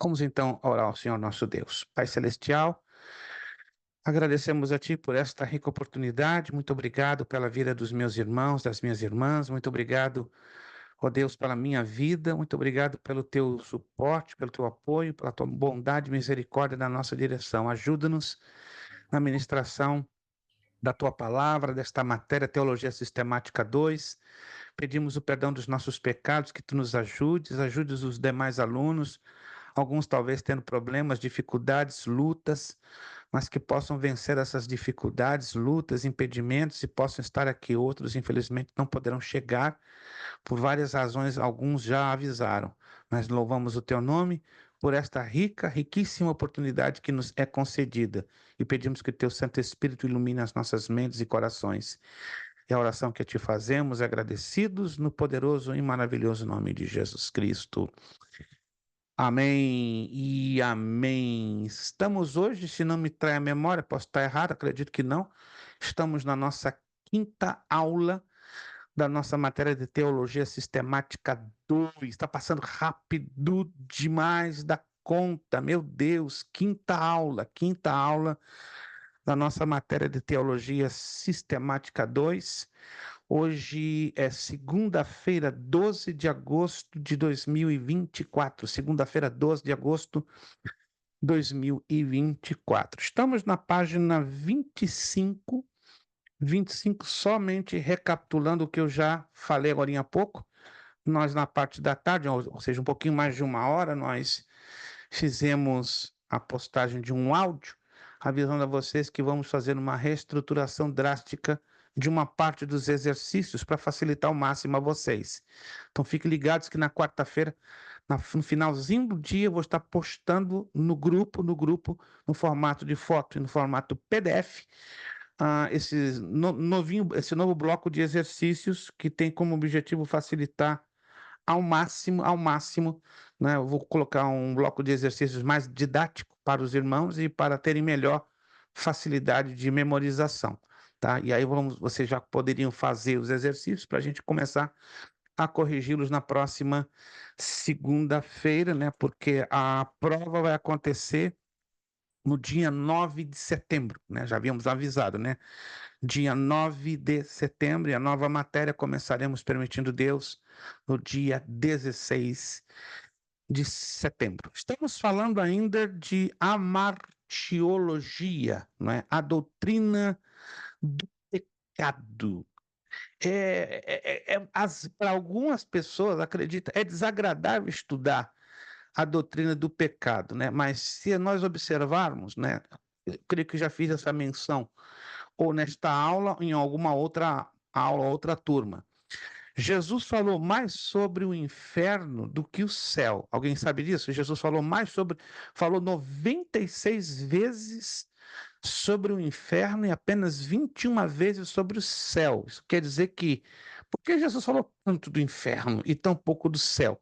Vamos então orar ao Senhor nosso Deus. Pai Celestial, agradecemos a Ti por esta rica oportunidade. Muito obrigado pela vida dos meus irmãos, das minhas irmãs. Muito obrigado, ó Deus, pela minha vida. Muito obrigado pelo Teu suporte, pelo Teu apoio, pela Tua bondade e misericórdia na nossa direção. Ajuda-nos na ministração da Tua palavra, desta matéria, Teologia Sistemática 2. Pedimos o perdão dos nossos pecados, que Tu nos ajudes os demais alunos, alguns talvez tendo problemas, dificuldades, lutas, mas que possam vencer essas dificuldades, lutas, impedimentos e possam estar aqui. Outros, infelizmente, não poderão chegar por várias razões, alguns já avisaram. Mas louvamos o teu nome por esta riquíssima oportunidade que nos é concedida e pedimos que o teu Santo Espírito ilumine as nossas mentes e corações. É a oração que te fazemos, agradecidos no poderoso e maravilhoso nome de Jesus Cristo. Amém e amém. Estamos hoje, se não me trai a memória, posso estar errado, acredito que não. Estamos na nossa quinta aula da nossa matéria de Teologia Sistemática 2. Está passando rápido demais da conta, meu Deus. Quinta aula da nossa matéria de Teologia Sistemática 2. Hoje é segunda-feira, 12 de agosto de 2024. Segunda-feira, 12 de agosto de 2024. Estamos na página 25, somente recapitulando o que eu já falei agora há pouco. Nós, na parte da tarde, ou seja, um pouquinho mais de uma hora, nós fizemos a postagem de um áudio, avisando a vocês que vamos fazer uma reestruturação drástica de uma parte dos exercícios para facilitar ao máximo a vocês. Então, fiquem ligados que na quarta-feira, no finalzinho do dia, eu vou estar postando no grupo, no formato de foto e no formato PDF, esse novo bloco de exercícios que tem como objetivo facilitar ao máximo, né? Eu vou colocar um bloco de exercícios mais didático para os irmãos e para terem melhor facilidade de memorização, tá? E aí vocês já poderiam fazer os exercícios para a gente começar a corrigi-los na próxima segunda-feira, né? Porque a prova vai acontecer no dia 9 de setembro, né? Já havíamos avisado, né? Dia 9 de setembro, e a nova matéria começaremos, permitindo Deus, no dia 16 de setembro. Estamos falando ainda de amartiologia, não é? A doutrina do pecado. Para algumas pessoas, acredita, é desagradável estudar a doutrina do pecado, né? Mas se nós observarmos, né? Eu creio que já fiz essa menção ou nesta aula, ou em alguma outra aula, outra turma. Jesus falou mais sobre o inferno do que o céu. Alguém sabe disso? Jesus falou 96 vezes sobre o inferno e apenas 21 vezes sobre o céu. Isso quer dizer que, por que Jesus falou tanto do inferno e tão pouco do céu?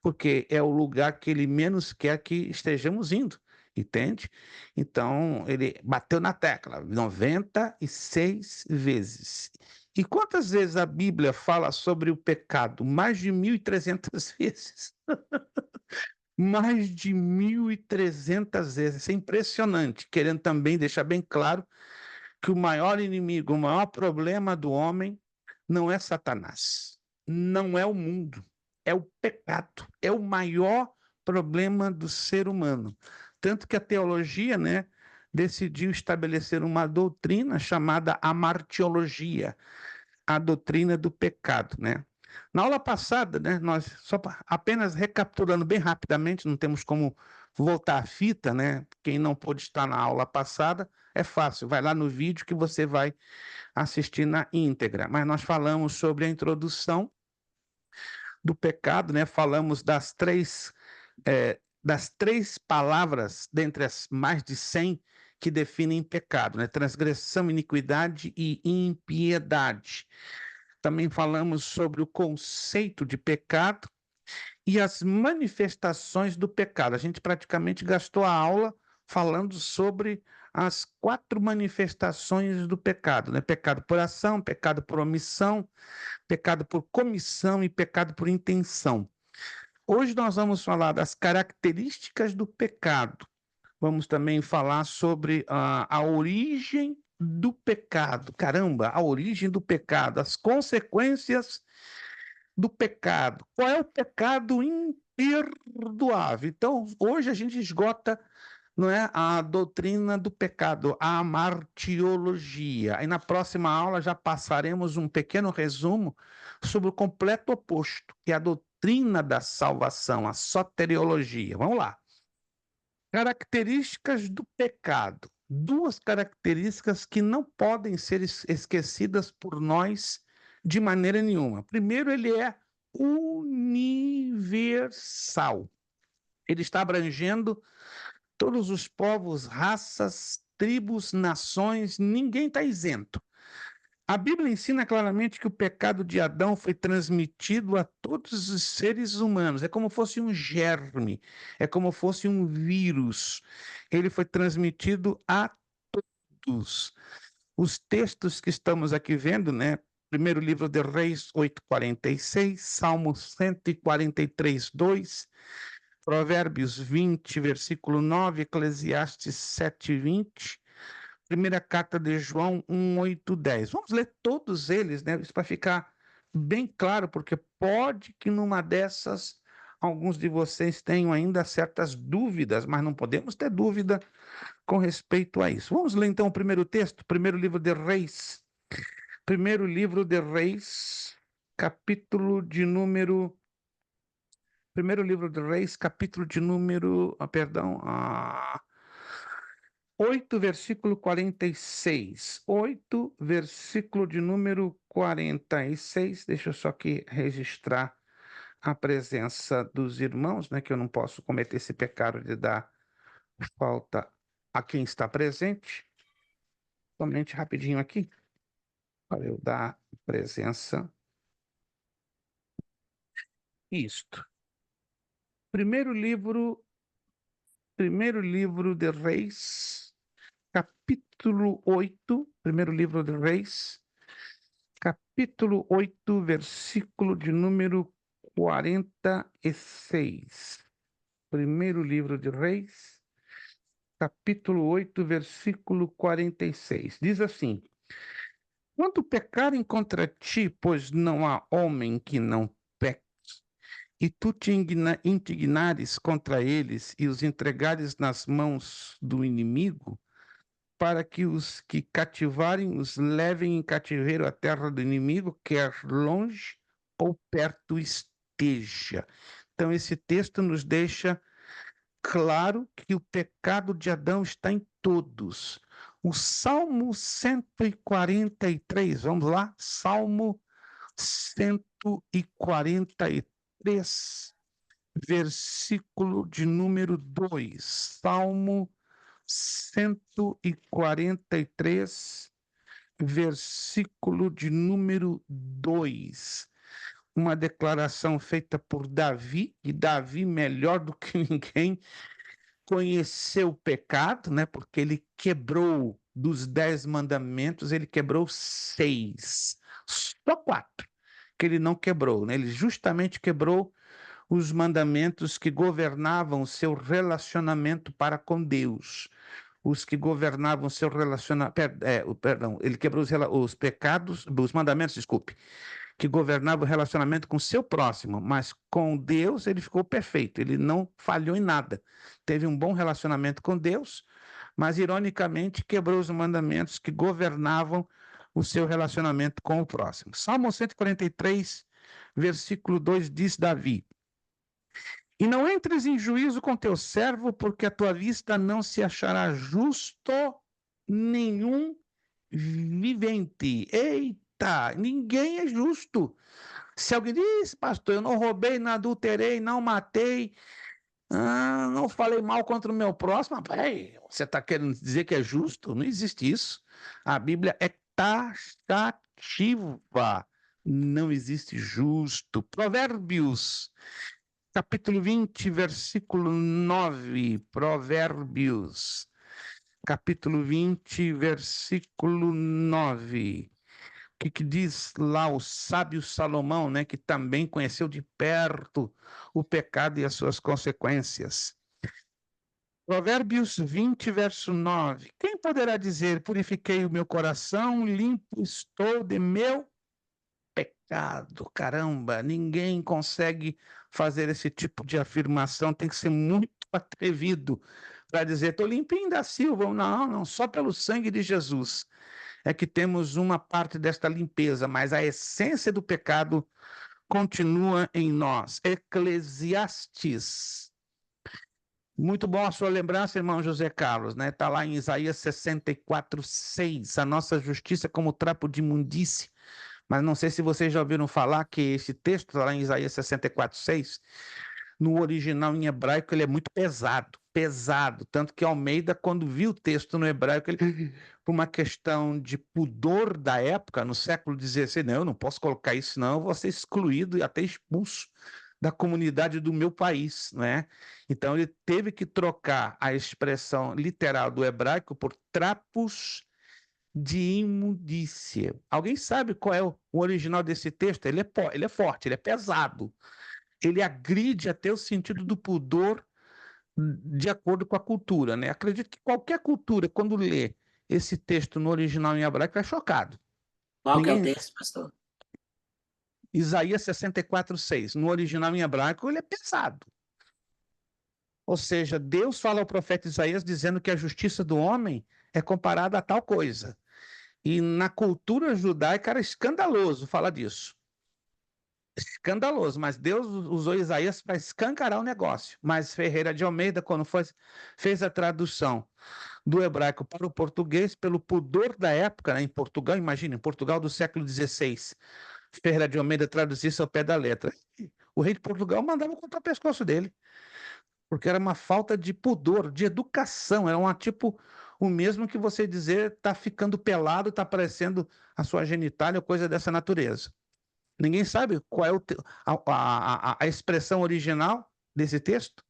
Porque é o lugar que ele menos quer que estejamos indo, entende? Então, ele bateu na tecla 96 vezes. E quantas vezes a Bíblia fala sobre o pecado? Mais de 1.300 vezes. Mais de 1.300 vezes. Isso é impressionante. Querendo também deixar bem claro que o maior inimigo, o maior problema do homem não é Satanás, não é o mundo, é o pecado, é o maior problema do ser humano. Tanto que a teologia, né, decidiu estabelecer uma doutrina chamada amartiologia, a doutrina do pecado, né? Na aula passada, né, nós apenas recapitulando bem rapidamente, não temos como voltar à fita, né? Quem não pôde estar na aula passada, é fácil, vai lá no vídeo que você vai assistir na íntegra. Mas nós falamos sobre a introdução do pecado, né? Falamos das três palavras, dentre as mais de 100 que definem pecado, né? Transgressão, iniquidade e impiedade. Também falamos sobre o conceito de pecado e as manifestações do pecado. A gente praticamente gastou a aula falando sobre as 4 manifestações do pecado, né? Pecado por ação, pecado por omissão, pecado por comissão e pecado por intenção. Hoje nós vamos falar das características do pecado. Vamos também falar sobre a origem do pecado. Caramba, a origem do pecado, as consequências do pecado. Qual é o pecado imperdoável? Então, hoje a gente esgota, não é, a doutrina do pecado, a martiologia. Aí na próxima aula já passaremos um pequeno resumo sobre o completo oposto, que é a doutrina da salvação, a soteriologia. Vamos lá. Características do pecado. Duas características que não podem ser esquecidas por nós de maneira nenhuma. Primeiro, ele é universal. Ele está abrangendo todos os povos, raças, tribos, nações, ninguém está isento. A Bíblia ensina claramente que o pecado de Adão foi transmitido a todos os seres humanos. É como fosse um germe, é como fosse um vírus. Ele foi transmitido a todos. Os textos que estamos aqui vendo, né? Primeiro livro de Reis 8:46, Salmo 143, 2, Provérbios 20, versículo 9, Eclesiastes 7:20. Primeira carta de João 1, 8, 10. Vamos ler todos eles, né? Isso para ficar bem claro, porque pode que numa dessas alguns de vocês tenham ainda certas dúvidas, mas não podemos ter dúvida com respeito a isso. Vamos ler então o primeiro texto, primeiro livro de Reis. Primeiro livro de Reis, capítulo de número. Primeiro livro de Reis, capítulo de número. Perdão. 8, versículo 46. 8, versículo de número 46. Deixa eu só aqui registrar a presença dos irmãos, né? Que eu não posso cometer esse pecado de dar falta a quem está presente. Somente rapidinho aqui, para eu dar presença. Isto. Primeiro livro de Reis, capítulo 8, primeiro livro de Reis, capítulo 8, versículo de número 46. Primeiro livro de Reis, capítulo 8, versículo 46. Diz assim: quando pecarem contra ti, pois não há homem que não peque, e tu te indignares contra eles e os entregares nas mãos do inimigo, para que os que cativarem os levem em cativeiro à terra do inimigo, quer longe ou perto esteja. Então, esse texto nos deixa claro que o pecado de Adão está em todos. O Salmo 143, vamos lá? Salmo 143, versículo de número 2. Salmo 143, versículo de número 2. Uma declaração feita por Davi, e Davi, melhor do que ninguém, conheceu o pecado, né? Porque ele quebrou dos 10 mandamentos, ele quebrou 6. Só 4 que ele não quebrou, né? Ele justamente quebrou os mandamentos que governavam o seu relacionamento para com Deus. Os que governavam o seu relacionamento. Perdão, ele quebrou os pecados, os mandamentos, desculpe, que governava o relacionamento com o seu próximo, mas com Deus ele ficou perfeito, ele não falhou em nada. Teve um bom relacionamento com Deus, mas ironicamente quebrou os mandamentos que governavam o seu relacionamento com o próximo. Salmo 143, versículo 2 diz Davi: e não entres em juízo com teu servo, porque a tua vista não se achará justo nenhum vivente. Eita, ninguém é justo. Se alguém diz, pastor, eu não roubei, não adulterei, não matei, não falei mal contra o meu próximo, peraí, você está querendo dizer que é justo? Não existe isso. A Bíblia é taxativa. Não existe justo. Provérbios, capítulo 20, versículo 9. Provérbios, capítulo 20, versículo 9. O que diz lá o sábio Salomão, né, que também conheceu de perto o pecado e as suas consequências. Provérbios 20, verso 9. Quem poderá dizer, purifiquei o meu coração, limpo estou de meu pecado? Caramba, ninguém consegue fazer esse tipo de afirmação, tem que ser muito atrevido para dizer, estou limpinho da Silva. Não, não, só pelo sangue de Jesus é que temos uma parte desta limpeza, mas a essência do pecado continua em nós. Eclesiastes. Muito bom a sua lembrança, irmão José Carlos, né? Está lá em Isaías 64:6. A nossa justiça como trapo de imundície. Mas não sei se vocês já ouviram falar que esse texto está lá em Isaías 64:6. No original em hebraico ele é muito pesado, pesado, tanto que Almeida, quando viu o texto no hebraico, ele, por uma questão de pudor da época, no século XVI, não, eu não posso colocar isso não, eu vou ser excluído e até expulso da comunidade do meu país, né? Então ele teve que trocar a expressão literal do hebraico por trapos de imundícia. Alguém sabe qual é o original desse texto? Ele é forte, ele é pesado, ele agride até o sentido do pudor de acordo com a cultura, né? Acredito que qualquer cultura, quando lê esse texto no original em hebraico, é chocado. Qual que é o Ninguém... texto, pastor? Isaías 64:6. No original em hebraico, ele é pesado. Ou seja, Deus fala ao profeta Isaías dizendo que a justiça do homem é comparada a tal coisa. E na cultura judaica era escandaloso falar disso. Escandaloso, mas Deus usou Isaías para escancarar o negócio. Mas Ferreira de Almeida, quando fez a tradução do hebraico para o português, pelo pudor da época, né, em Portugal, imagina, em Portugal do século XVI, Ferreira de Almeida traduzisse ao pé da letra. O rei de Portugal mandava cortar o pescoço dele, porque era uma falta de pudor, de educação, era tipo o mesmo que você dizer tá ficando pelado, tá aparecendo a sua genitália ou coisa dessa natureza. Ninguém sabe qual é a expressão original desse texto?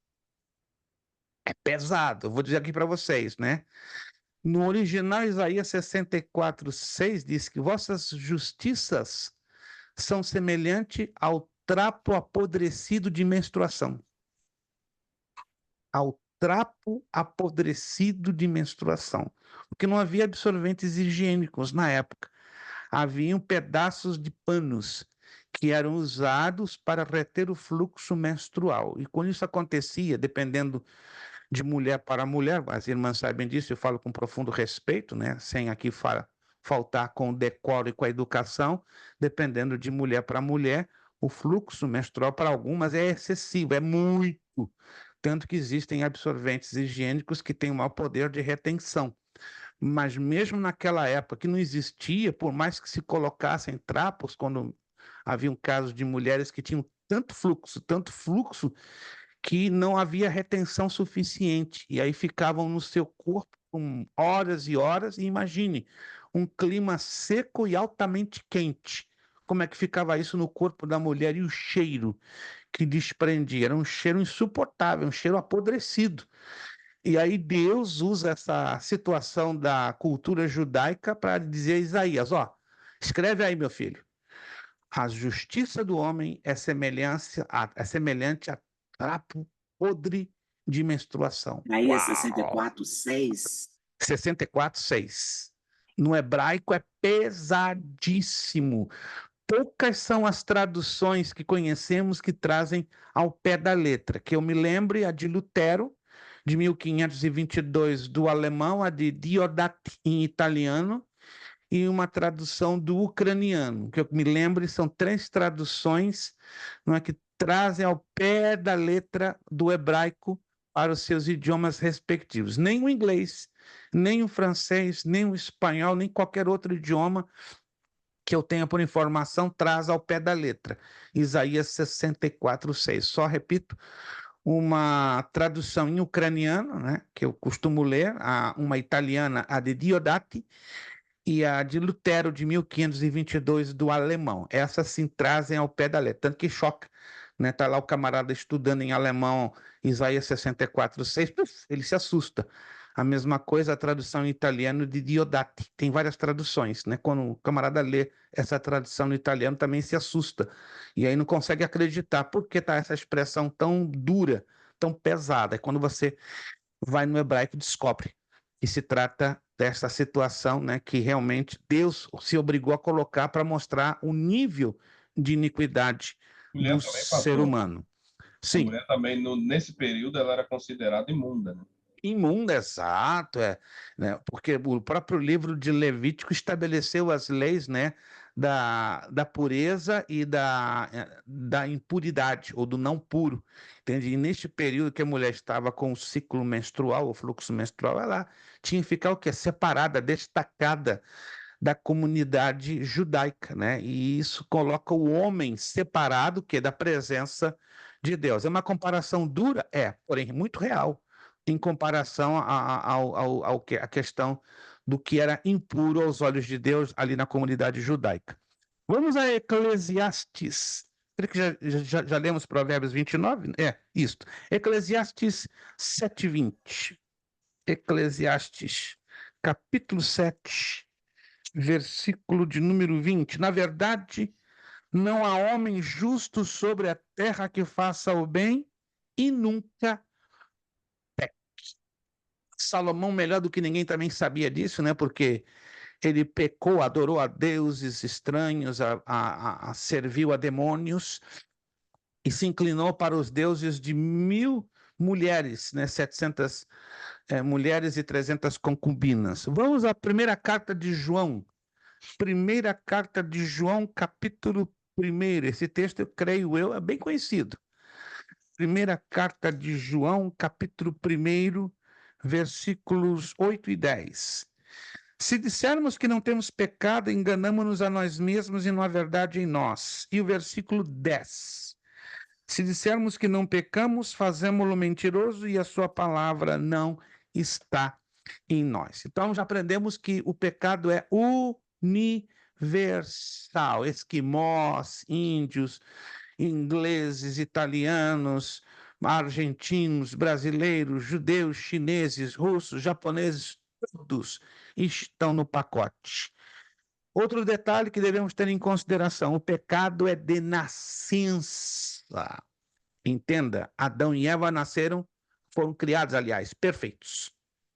É pesado, eu vou dizer aqui para vocês, né? No original, Isaías 64:6 diz que vossas justiças são semelhantes ao trapo apodrecido de menstruação. Ao trapo apodrecido de menstruação. Porque não havia absorventes higiênicos na época. Haviam pedaços de panos que eram usados para reter o fluxo menstrual. E quando isso acontecia, dependendo de mulher para mulher, as irmãs sabem disso, eu falo com profundo respeito, né? Sem aqui faltar com o decoro e com a educação, dependendo de mulher para mulher, o fluxo menstrual para algumas é excessivo, é muito. Tanto que existem absorventes higiênicos que têm o maior poder de retenção. Mas mesmo naquela época que não existia, por mais que se colocassem trapos, quando haviam casos de mulheres que tinham tanto fluxo, que não havia retenção suficiente. E aí ficavam no seu corpo com horas e horas, e imagine, um clima seco e altamente quente. Como é que ficava isso no corpo da mulher e o cheiro que desprendia? Era um cheiro insuportável, um cheiro apodrecido. E aí Deus usa essa situação da cultura judaica para dizer a Isaías, ó, escreve aí, meu filho, a justiça do homem é semelhante a trapo podre de menstruação. Isaías Uau! 64:6. 64:6. No hebraico é pesadíssimo. Poucas são as traduções que conhecemos que trazem ao pé da letra. Que eu me lembre, a de Lutero, de 1522, do alemão, a de Diodati em italiano, e uma tradução do ucraniano. Que eu me lembre, são 3 traduções, não é, que trazem ao pé da letra do hebraico para os seus idiomas respectivos. Nem o inglês, nem o francês, nem o espanhol, nem qualquer outro idioma que eu tenha por informação traz ao pé da letra. Isaías 64:6. Só repito, uma tradução em ucraniano, né, que eu costumo ler, uma italiana, a de Diodati, e a de Lutero, de 1522, do alemão. Essas sim trazem ao pé da letra, tanto que choca. Né? Tá lá o camarada estudando em alemão Isaías 64:6, ele se assusta. A mesma coisa a tradução em italiano de Diodati. Tem várias traduções, né? Quando o camarada lê essa tradução no italiano, também se assusta. E aí não consegue acreditar. Por que está essa expressão tão dura, tão pesada? É quando você vai no hebraico e descobre que se trata dessa situação, né, que realmente Deus se obrigou a colocar para mostrar o nível de iniquidade Mulher do também, ser pastor. humano. A Sim, mulher também, nesse período, ela era considerada imunda, né? imunda, exato, né, porque o próprio livro de Levítico estabeleceu as leis, né, da pureza e da impuridade, ou do não puro, entende? E neste período que a mulher estava com o ciclo menstrual, o fluxo menstrual, ela tinha que ficar o quê? Separada, destacada da comunidade judaica, né? E isso coloca o homem separado, que é da presença de Deus. É uma comparação dura? É, porém muito real, em comparação ao que a questão do que era impuro aos olhos de Deus ali na comunidade judaica. Vamos a Eclesiastes. Será que já lemos Provérbios 29? É, isso. Eclesiastes 7:20. Eclesiastes, capítulo 7, versículo de número 20. Na verdade, não há homem justo sobre a terra que faça o bem e nunca peque. Salomão, melhor do que ninguém, também sabia disso, né? Porque ele pecou, adorou a deuses estranhos, serviu a demônios e se inclinou para os deuses de 1.000 mulheres, né? 700 mulheres e 300 concubinas. Vamos à primeira carta de João. Primeira carta de João, capítulo 1. Esse texto, eu creio eu, é bem conhecido. Primeira carta de João, capítulo 1, versículos 8 e 10. Se dissermos que não temos pecado, enganamo-nos a nós mesmos e não há verdade em nós. E o versículo 10. Se dissermos que não pecamos, fazemo-lo mentiroso e a sua palavra não está em nós. Então já aprendemos que o pecado é universal. Esquimós, índios, ingleses, italianos, argentinos, brasileiros, judeus, chineses, russos, japoneses, todos estão no pacote. Outro detalhe que devemos ter em consideração: o pecado é de nascença. Entenda, Adão e Eva foram criados, aliás, perfeitos.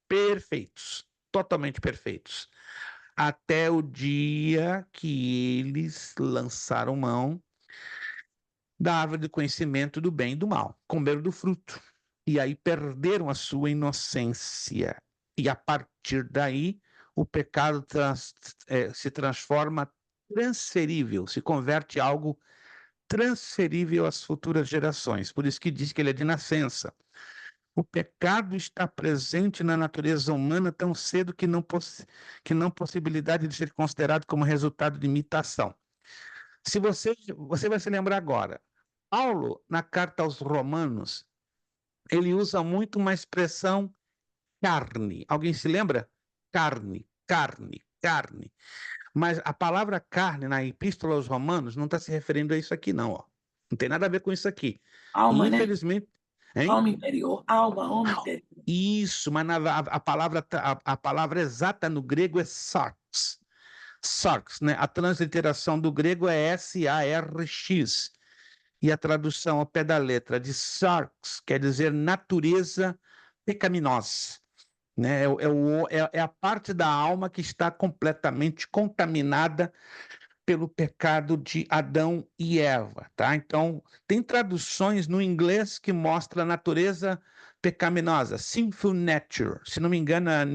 Perfeitos, totalmente perfeitos. Até o dia que eles lançaram mão da árvore do conhecimento do bem e do mal, comeram do fruto. E aí perderam a sua inocência. E a partir daí, o pecado se transforma transferível, se converte em algo transferível às futuras gerações. Por isso que diz que ele é de nascença. O pecado está presente na natureza humana tão cedo que não possibilidade de ser considerado como resultado de imitação. Se você vai se lembrar agora, Paulo, na carta aos Romanos, ele usa muito uma expressão carne. Alguém se lembra? Carne, carne, carne. Mas a palavra carne na Epístola aos Romanos não está se referindo a isso aqui, não. Ó. Não tem nada a ver com isso aqui. Alma, né? Infelizmente. Hein? Alma interior. Alma interior. Isso, mas a palavra exata no grego é sarx. Sarx, né? A transliteração do grego é S-A-R-X. E a tradução ao pé da letra de sarx quer dizer natureza pecaminosa. Né? É a parte da alma que está completamente contaminada pelo pecado de Adão e Eva, tá? Então, tem traduções no inglês que mostram a natureza pecaminosa, sinful nature. Se não me engano, a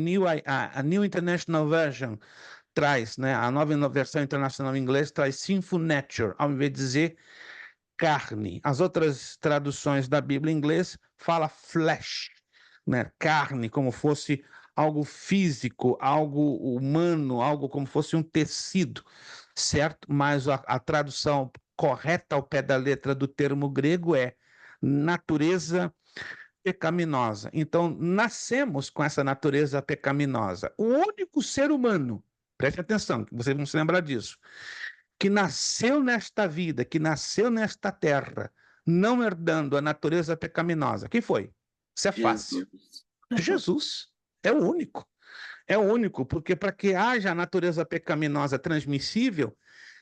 New International Version traz, né? A nova versão internacional em inglês traz sinful nature, ao invés de dizer carne. As outras traduções da Bíblia em inglês fala flesh, né? Carne, como fosse algo físico, algo humano, algo como fosse um tecido, certo? Mas a tradução correta ao pé da letra do termo grego é natureza pecaminosa. Então, nascemos com essa natureza pecaminosa. O único ser humano, preste atenção, que vocês vão se lembrar disso, que nasceu nesta vida, que nasceu nesta terra, não herdando a natureza pecaminosa. Quem foi? Isso é fácil. Jesus. Jesus. É o único. É o único, porque para que haja a natureza pecaminosa transmissível,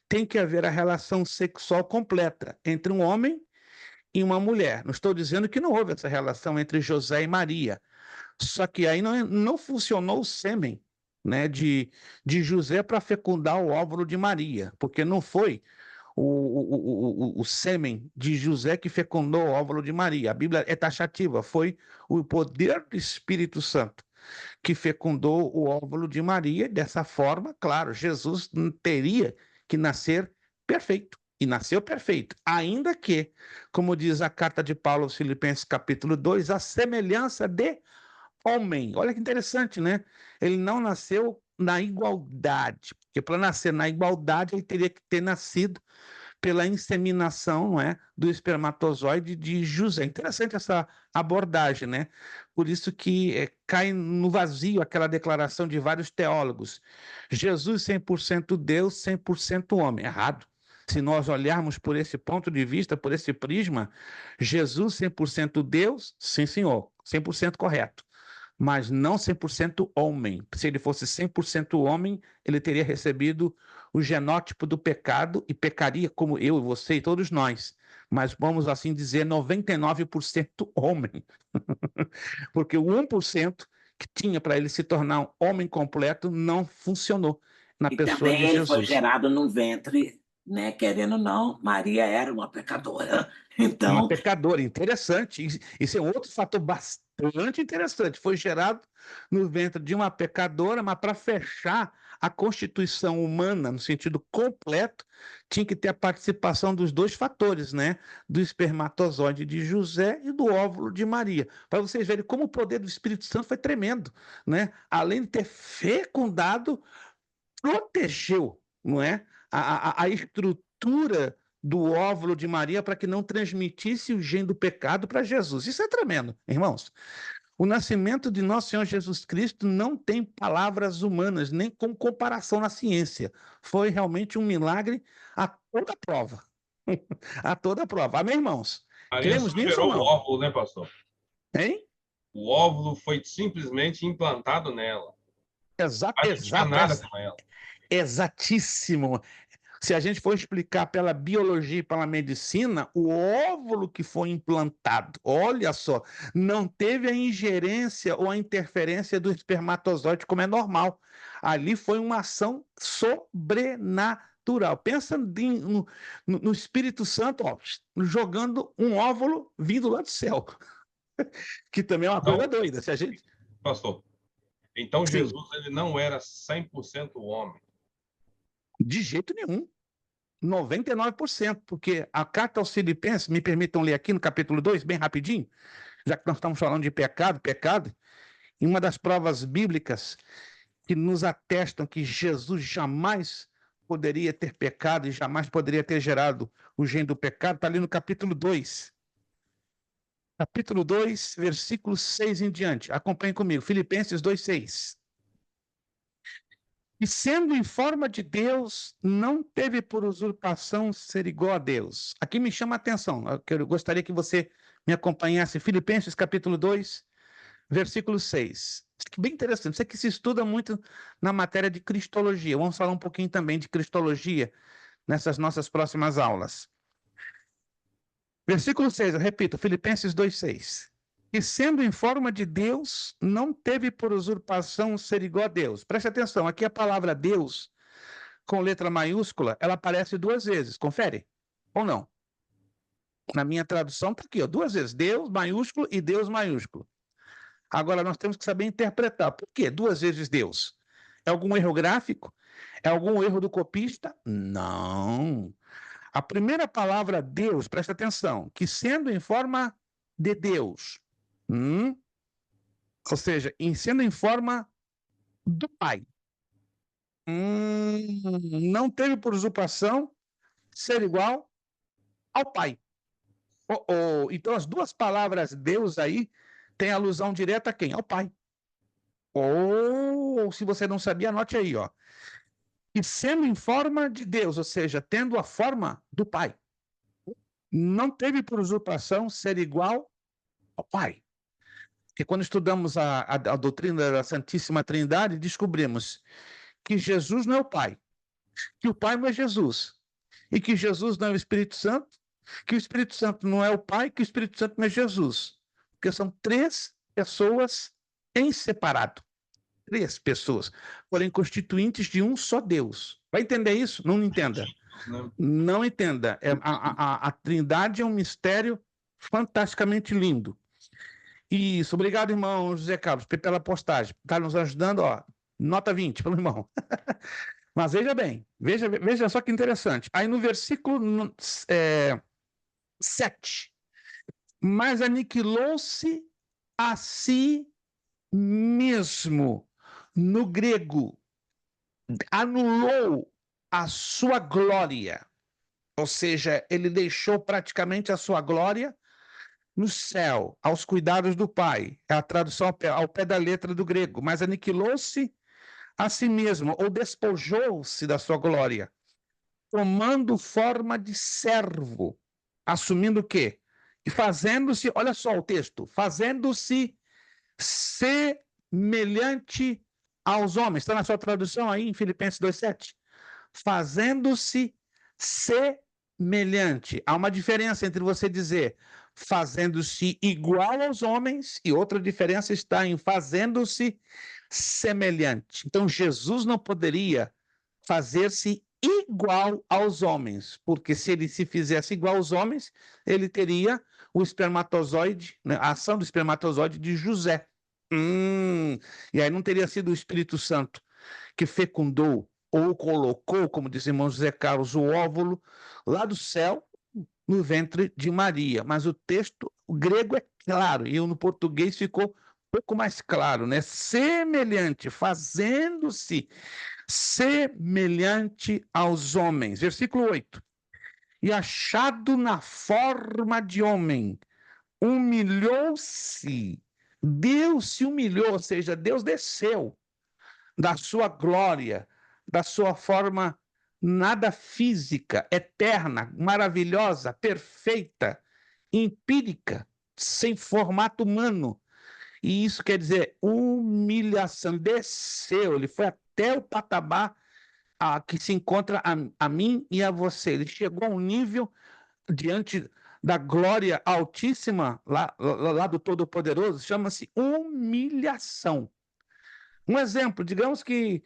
tem que haver a relação sexual completa entre um homem e uma mulher. Não estou dizendo que não houve essa relação entre José e Maria, só que aí não funcionou o sêmen, né, de José para fecundar o óvulo de Maria, porque não foi o sêmen de José que fecundou o óvulo de Maria. A Bíblia é taxativa, foi o poder do Espírito Santo que fecundou o óvulo de Maria. Dessa forma, claro, Jesus teria que nascer perfeito. E nasceu perfeito, ainda que, como diz a carta de Paulo aos Filipenses, capítulo 2, a semelhança de homem. Olha que interessante, né? Ele não nasceu na igualdade, porque para nascer na igualdade ele teria que ter nascido pela inseminação, não é, do espermatozoide de José. Interessante essa abordagem, né? Por isso que cai no vazio aquela declaração de vários teólogos. Jesus 100% Deus, 100% homem. Errado. Se nós olharmos por esse ponto de vista, por esse prisma, Jesus 100% Deus, sim senhor, 100% correto, mas não 100% homem. Se ele fosse 100% homem, ele teria recebido o genótipo do pecado e pecaria como eu e você e todos nós. Mas vamos assim dizer, 99% homem. Porque o 1% que tinha para ele se tornar um homem completo não funcionou na E pessoa também de ele foi Jesus. gerado num ventre, né? Querendo ou não, Maria era uma pecadora. Uma Então, pecadora, interessante. Isso é outro fator bastante interessante. Foi gerado no ventre de uma pecadora, mas para fechar a constituição humana no sentido completo, tinha que ter a participação dos dois fatores, né? Do espermatozoide de José e do óvulo de Maria. Para vocês verem como o poder do Espírito Santo foi tremendo, né? Além de ter fecundado, protegeu, não é? A estrutura do óvulo de Maria para que não transmitisse o gene do pecado para Jesus. Isso é tremendo, irmãos. O nascimento de nosso Senhor Jesus Cristo não tem palavras humanas, nem com comparação na ciência. Foi realmente um milagre a toda prova. A toda prova. Amém, irmãos? Maria só Cremos nisso ou gerou o não? óvulo, né, pastor? Hein? O óvulo foi simplesmente implantado nela. Exato, Mas não tinha exato, nada com ela. exatíssimo. Se a gente for explicar pela biologia e pela medicina, o óvulo que foi implantado, olha só, não teve a ingerência ou a interferência do espermatozoide, como é normal. Ali foi uma ação sobrenatural. Pensa no Espírito Santo, ó, jogando um óvulo vindo lá do céu, que também é uma coisa Então, doida. Se a gente. pastor, então Sim, Jesus ele não era 100% homem. de jeito nenhum. 99%, porque a carta aos Filipenses, me permitam ler aqui no capítulo 2, bem rapidinho, já que nós estamos falando de pecado, e uma das provas bíblicas que nos atestam que Jesus jamais poderia ter pecado e jamais poderia ter gerado o gene do pecado, está ali no capítulo 2. Capítulo 2, versículo 6 em diante. Acompanhe comigo, Filipenses 2,6. E sendo em forma de Deus, não teve por usurpação ser igual a Deus. Aqui me chama a atenção, eu gostaria que você me acompanhasse, Filipenses capítulo 2, versículo 6. Isso aqui é bem interessante, isso aqui se estuda muito na matéria de cristologia. Vamos falar um pouquinho também de cristologia nessas nossas próximas aulas. Versículo 6, eu repito, Filipenses 2,6. E sendo em forma de Deus, não teve por usurpação ser igual a Deus. Preste atenção, aqui a palavra Deus, com letra maiúscula, ela aparece duas vezes. Confere? Ou não? Na minha tradução está aqui, ó, duas vezes. Deus maiúsculo e Deus maiúsculo. Agora nós temos que saber interpretar. Por quê? Duas vezes Deus. É algum erro gráfico? É algum erro do copista? Não. A primeira palavra Deus, presta atenção, que sendo em forma de Deus, ou seja, sendo em forma do Pai, não teve por usurpação ser igual ao Pai. Então, as duas palavras Deus aí têm alusão direta a quem? Ao Pai. Ou, se você não sabia, anote aí, ó. E sendo em forma de Deus, ou seja, tendo a forma do Pai, não teve por usurpação ser igual ao Pai. Porque quando estudamos a doutrina da Santíssima Trindade, descobrimos que Jesus não é o Pai, que o Pai não é Jesus, e que Jesus não é o Espírito Santo, que o Espírito Santo não é o Pai, que o Espírito Santo não é Jesus. Porque são três pessoas em separado. Três pessoas, porém constituintes de um só Deus. Vai entender isso? Não entenda. Né? Não entenda. A Trindade é um mistério fantasticamente lindo. Isso. Obrigado, irmão José Carlos, pela postagem. Está nos ajudando, ó. Nota 20, pelo irmão. Mas veja bem, veja só que interessante. Aí no versículo 7. Mas aniquilou-se a si mesmo. No grego, anulou a sua glória. Ou seja, ele deixou praticamente a sua glória no céu, aos cuidados do Pai. É a tradução ao pé da letra do grego. Mas aniquilou-se a si mesmo, ou despojou-se da sua glória, tomando forma de servo, assumindo o quê? E fazendo-se, olha só o texto, fazendo-se semelhante aos homens. Está na sua tradução aí, em Filipenses 2,7. Fazendo-se semelhante. Há uma diferença entre você dizer fazendo-se igual aos homens e outra diferença está em fazendo-se semelhante. Então, Jesus não poderia fazer-se igual aos homens, porque se ele se fizesse igual aos homens, ele teria o espermatozoide, né, a ação do espermatozoide de José. E aí não teria sido o Espírito Santo que fecundou ou colocou, como diz o irmão José Carlos, o óvulo lá do céu no ventre de Maria. Mas o texto, o grego é claro, e no português ficou um pouco mais claro, né? Semelhante, fazendo-se semelhante aos homens. Versículo 8. E achado na forma de homem, humilhou-se. Deus se humilhou, ou seja, Deus desceu da sua glória, da sua forma nada física, eterna, maravilhosa, perfeita, empírica, sem formato humano. E isso quer dizer humilhação. Desceu, ele foi até o patamar que se encontra a mim e a você. Ele chegou a um nível diante da glória altíssima, lá do Todo-Poderoso, chama-se humilhação. Um exemplo, digamos que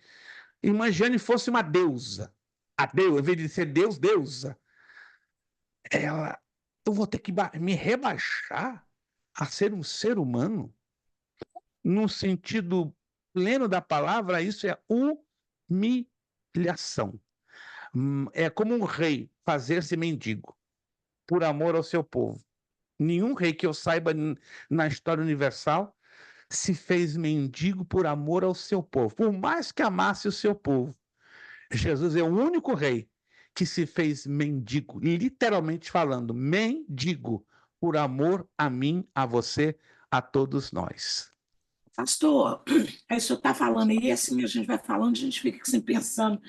irmã Jane fosse uma deusa. A deusa, em vez de ser Deus, deusa. Eu vou ter que me rebaixar a ser um ser humano? No sentido pleno da palavra, isso é humilhação. É como um rei fazer-se mendigo por amor ao seu povo. Nenhum rei que eu saiba na história universal se fez mendigo por amor ao seu povo, por mais que amasse o seu povo. Jesus é o único rei que se fez mendigo, literalmente falando, mendigo, por amor a mim, a você, a todos nós. Pastor, aí o senhor está falando aí, assim, a gente vai falando, a gente fica assim, pensando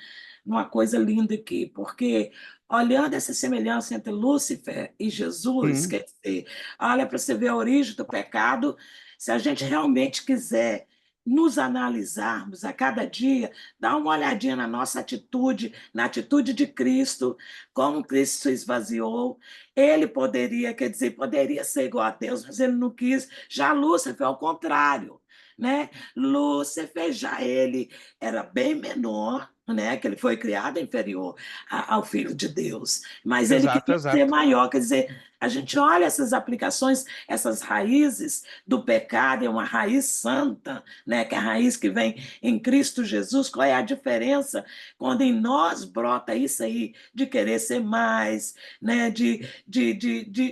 numa coisa linda aqui, porque olhando essa semelhança entre Lúcifer e Jesus, quer dizer, olha para você ver a origem do pecado, se a gente realmente quiser nos analisarmos a cada dia, dá uma olhadinha na nossa atitude, na atitude de Cristo, como Cristo se esvaziou, ele poderia, quer dizer, poderia ser igual a Deus, mas ele não quis, já Lúcifer, ao contrário, né? Lúcifer já ele era bem menor, né? Que ele foi criado inferior ao Filho de Deus, mas ele queria ser maior, quer dizer, a gente olha essas aplicações, essas raízes do pecado, é uma raiz santa, né? Que é a raiz que vem em Cristo Jesus. Qual é a diferença quando em nós brota isso aí de querer ser mais, né? De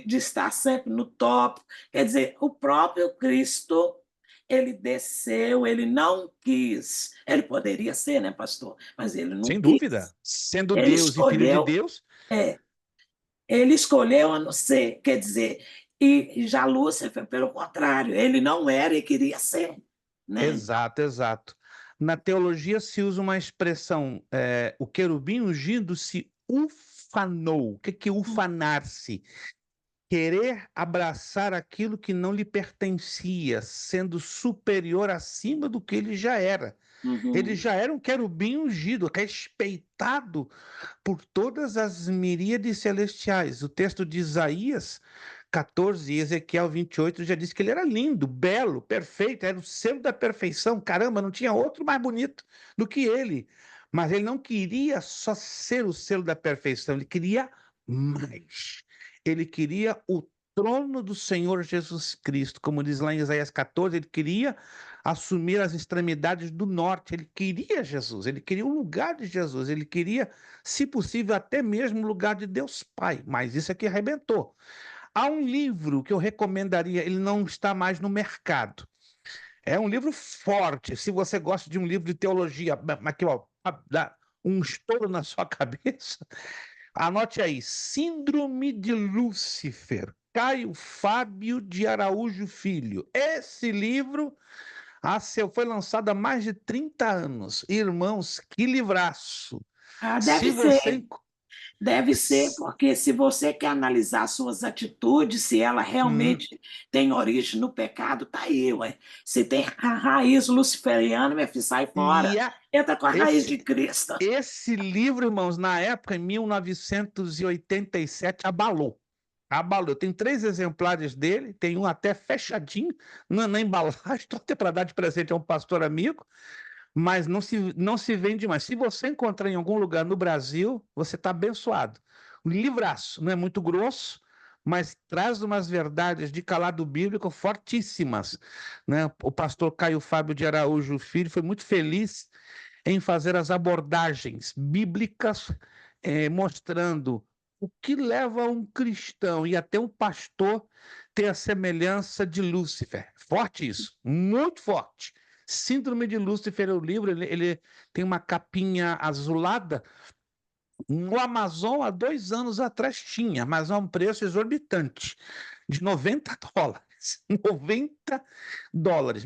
estar sempre no top? Quer dizer, o próprio Cristo ele desceu, ele não quis. Ele poderia ser, né, pastor? Mas ele não Sem quis. Dúvida. Sendo ele Deus e filho de Deus. Ele escolheu a não ser, quer dizer, e já Lúcifer, pelo contrário, ele não era e queria ser. Né? Exato. Na teologia se usa uma expressão, o querubim ungido se ufanou. O que é ufanar-se? querer abraçar aquilo que não lhe pertencia, sendo superior acima do que ele já era. Ele Uhum. já era um querubim ungido, respeitado por todas as miríades celestiais. O texto de Isaías 14 e Ezequiel 28 já diz que ele era lindo, belo, perfeito, era o selo da perfeição. Caramba, não tinha outro mais bonito do que ele. Mas ele não queria só ser o selo da perfeição, ele queria mais. Ele queria o trono do Senhor Jesus Cristo, como diz lá em Isaías 14, ele queria assumir as extremidades do norte, ele queria Jesus, ele queria o lugar de Jesus, ele queria, se possível, até mesmo o lugar de Deus Pai, mas isso aqui arrebentou. Há um livro que eu recomendaria, ele não está mais no mercado. É um livro forte. Se você gosta de um livro de teologia, aqui, ó, dá um estouro na sua cabeça, anote aí: Síndrome de Lúcifer, Caio Fábio de Araújo Filho. Esse livro foi lançado há mais de 30 anos. Irmãos, que livraço! Ah, Se você. deve ser, porque se você quer analisar suas atitudes, se ela Hum, realmente tem origem no pecado, tá aí, ué. Se tem a raiz luciferiana, meu filho, sai e fora. Entra com a raiz esse, de Cristo. esse livro, irmãos, na época, em 1987, abalou. Abalou. Eu tenho 3 exemplares dele, tem um até fechadinho na embalagem, estou até para dar de presente a um pastor amigo, mas não se vende mais. Se você encontrar em algum lugar no Brasil, você está abençoado. Um livraço, não é muito grosso, mas traz umas verdades de calado bíblico fortíssimas, né? O pastor Caio Fábio de Araújo Filho foi muito feliz em fazer as abordagens bíblicas, mostrando o que leva um cristão e até um pastor ter a semelhança de Lúcifer. Forte isso, muito forte. Síndrome de Lúcifer é o livro, ele tem uma capinha azulada. No Amazon, há 2 anos atrás tinha, mas a um preço exorbitante, de US$ 90. US$ 90.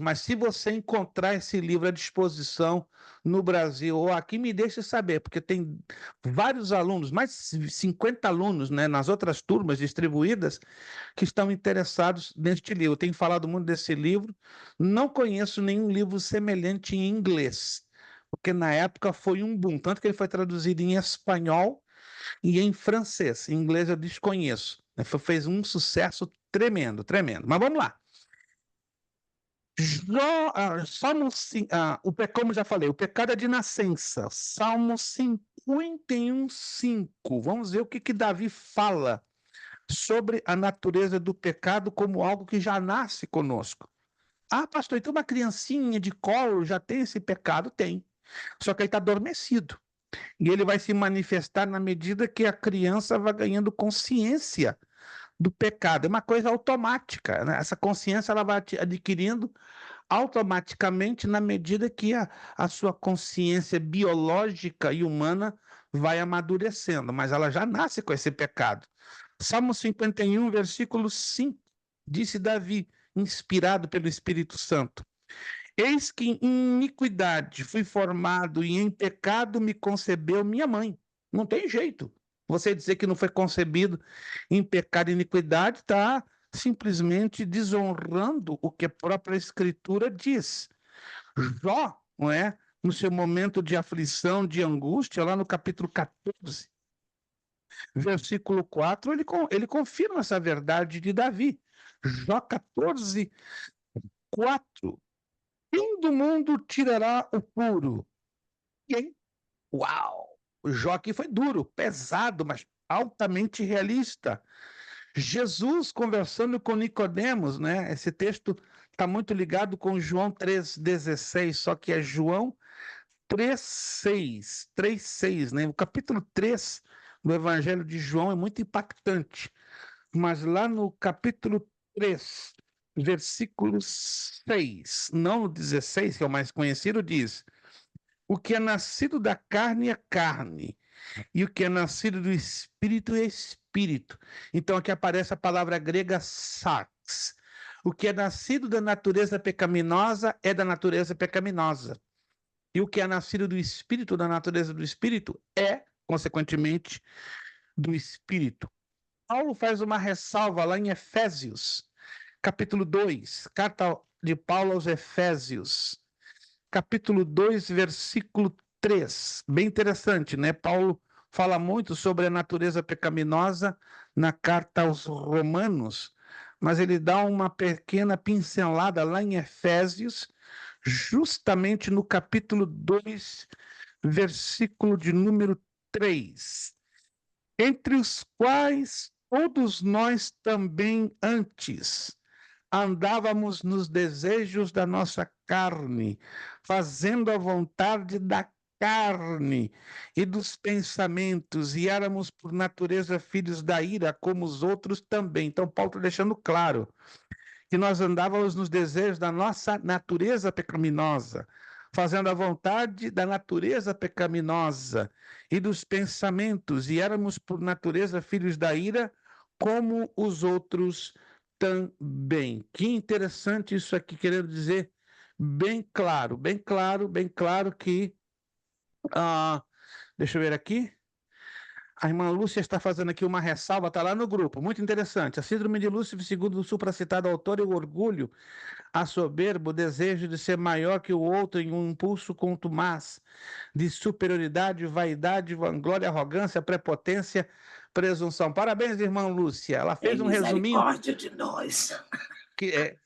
Mas se você encontrar esse livro à disposição no Brasil ou aqui, me deixe saber, porque tem vários alunos, mais de 50 alunos, né, nas outras turmas distribuídas, que estão interessados neste livro. Eu tenho falado muito desse livro, não conheço nenhum livro semelhante em inglês, porque na época foi um boom, tanto que ele foi traduzido em espanhol e em francês. Em inglês eu desconheço. Fez um sucesso tremendo, tremendo. Mas vamos lá. Como já falei, o pecado é de nascença. Salmo 51:5. Vamos ver o que Davi fala sobre a natureza do pecado como algo que já nasce conosco. Ah, pastor, então uma criancinha de colo já tem esse pecado? Tem. Só que ele está adormecido. E ele vai se manifestar na medida que a criança vai ganhando consciência do pecado. É uma coisa automática, né? Essa consciência ela vai adquirindo automaticamente na medida que a sua consciência biológica e humana vai amadurecendo, mas ela já nasce com esse pecado. Salmo 51, versículo 5, disse Davi, inspirado pelo Espírito Santo: Eis que em iniquidade fui formado e em pecado me concebeu minha mãe. Não tem jeito. Você dizer que não foi concebido em pecado e iniquidade está simplesmente desonrando o que a própria Escritura diz. Jó, não é? No seu momento de aflição, de angústia, lá no capítulo 14, versículo 4, ele confirma essa verdade de Davi. Jó 14, 4. Quem do mundo tirará o puro? Quem? Uau! O Jó aqui foi duro, pesado, mas altamente realista. Jesus conversando com Nicodemos, né? Esse texto está muito ligado com João 3,16, só que é João 3,6, né? O capítulo 3 do Evangelho de João é muito impactante, mas lá no capítulo 3, versículo 6, não no 16, que é o mais conhecido, diz: O que é nascido da carne é carne, e o que é nascido do espírito é espírito. Então aqui aparece a palavra grega sarx. O que é nascido da natureza pecaminosa é da natureza pecaminosa. E o que é nascido do espírito, da natureza do espírito, é, consequentemente, do espírito. Paulo faz uma ressalva lá em Efésios, capítulo 2, carta de Paulo aos Efésios, capítulo 2, versículo 3. Bem interessante, né? Paulo fala muito sobre a natureza pecaminosa na carta aos Romanos, mas ele dá uma pequena pincelada lá em Efésios, justamente no capítulo 2, versículo de número 3. Entre os quais todos nós também antes andávamos nos desejos da nossa carne, fazendo a vontade da carne e dos pensamentos, e éramos por natureza filhos da ira, como os outros também. Então, Paulo está deixando claro que nós andávamos nos desejos da nossa natureza pecaminosa, fazendo a vontade da natureza pecaminosa e dos pensamentos, e éramos por natureza filhos da ira, como os outros também. Que interessante isso aqui, querendo dizer bem claro, bem claro, bem claro que. Deixa eu ver aqui. A irmã Lúcia está fazendo aqui uma ressalva, está lá no grupo, muito interessante. A síndrome de Lúcifer, segundo o supracitado autor, é o orgulho, a soberba, o desejo de ser maior que o outro em um impulso contumaz de superioridade, vaidade, vanglória, arrogância, prepotência, presunção. Parabéns, irmã Lúcia. Ela fez Tem um resuminho, misericórdia de nós.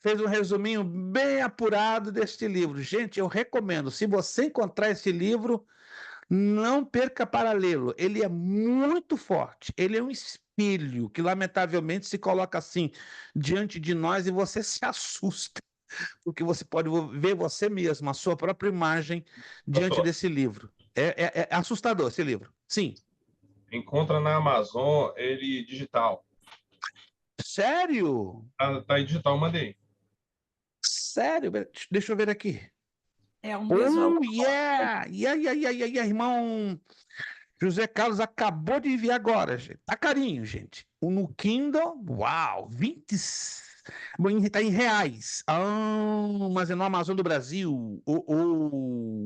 fez um resuminho bem apurado deste livro. Gente, eu recomendo. Se você encontrar esse livro, não perca para lê-lo. Ele é muito forte. Ele é um espelho que, lamentavelmente, se coloca assim diante de nós e você se assusta, porque você pode ver você mesmo, a sua própria imagem, diante Pastor, desse livro. É assustador esse livro. Sim. encontra na Amazon ele digital. Sério? Tá aí digital, mandei. Sério? Deixa eu ver aqui. É um mesmo. Oh, yeah! Yeah, irmão José Carlos acabou de enviar agora, gente. Tá carinho, gente. O no Kindle, uau, 20. Bom, tá em reais. Mas é no Amazon do Brasil.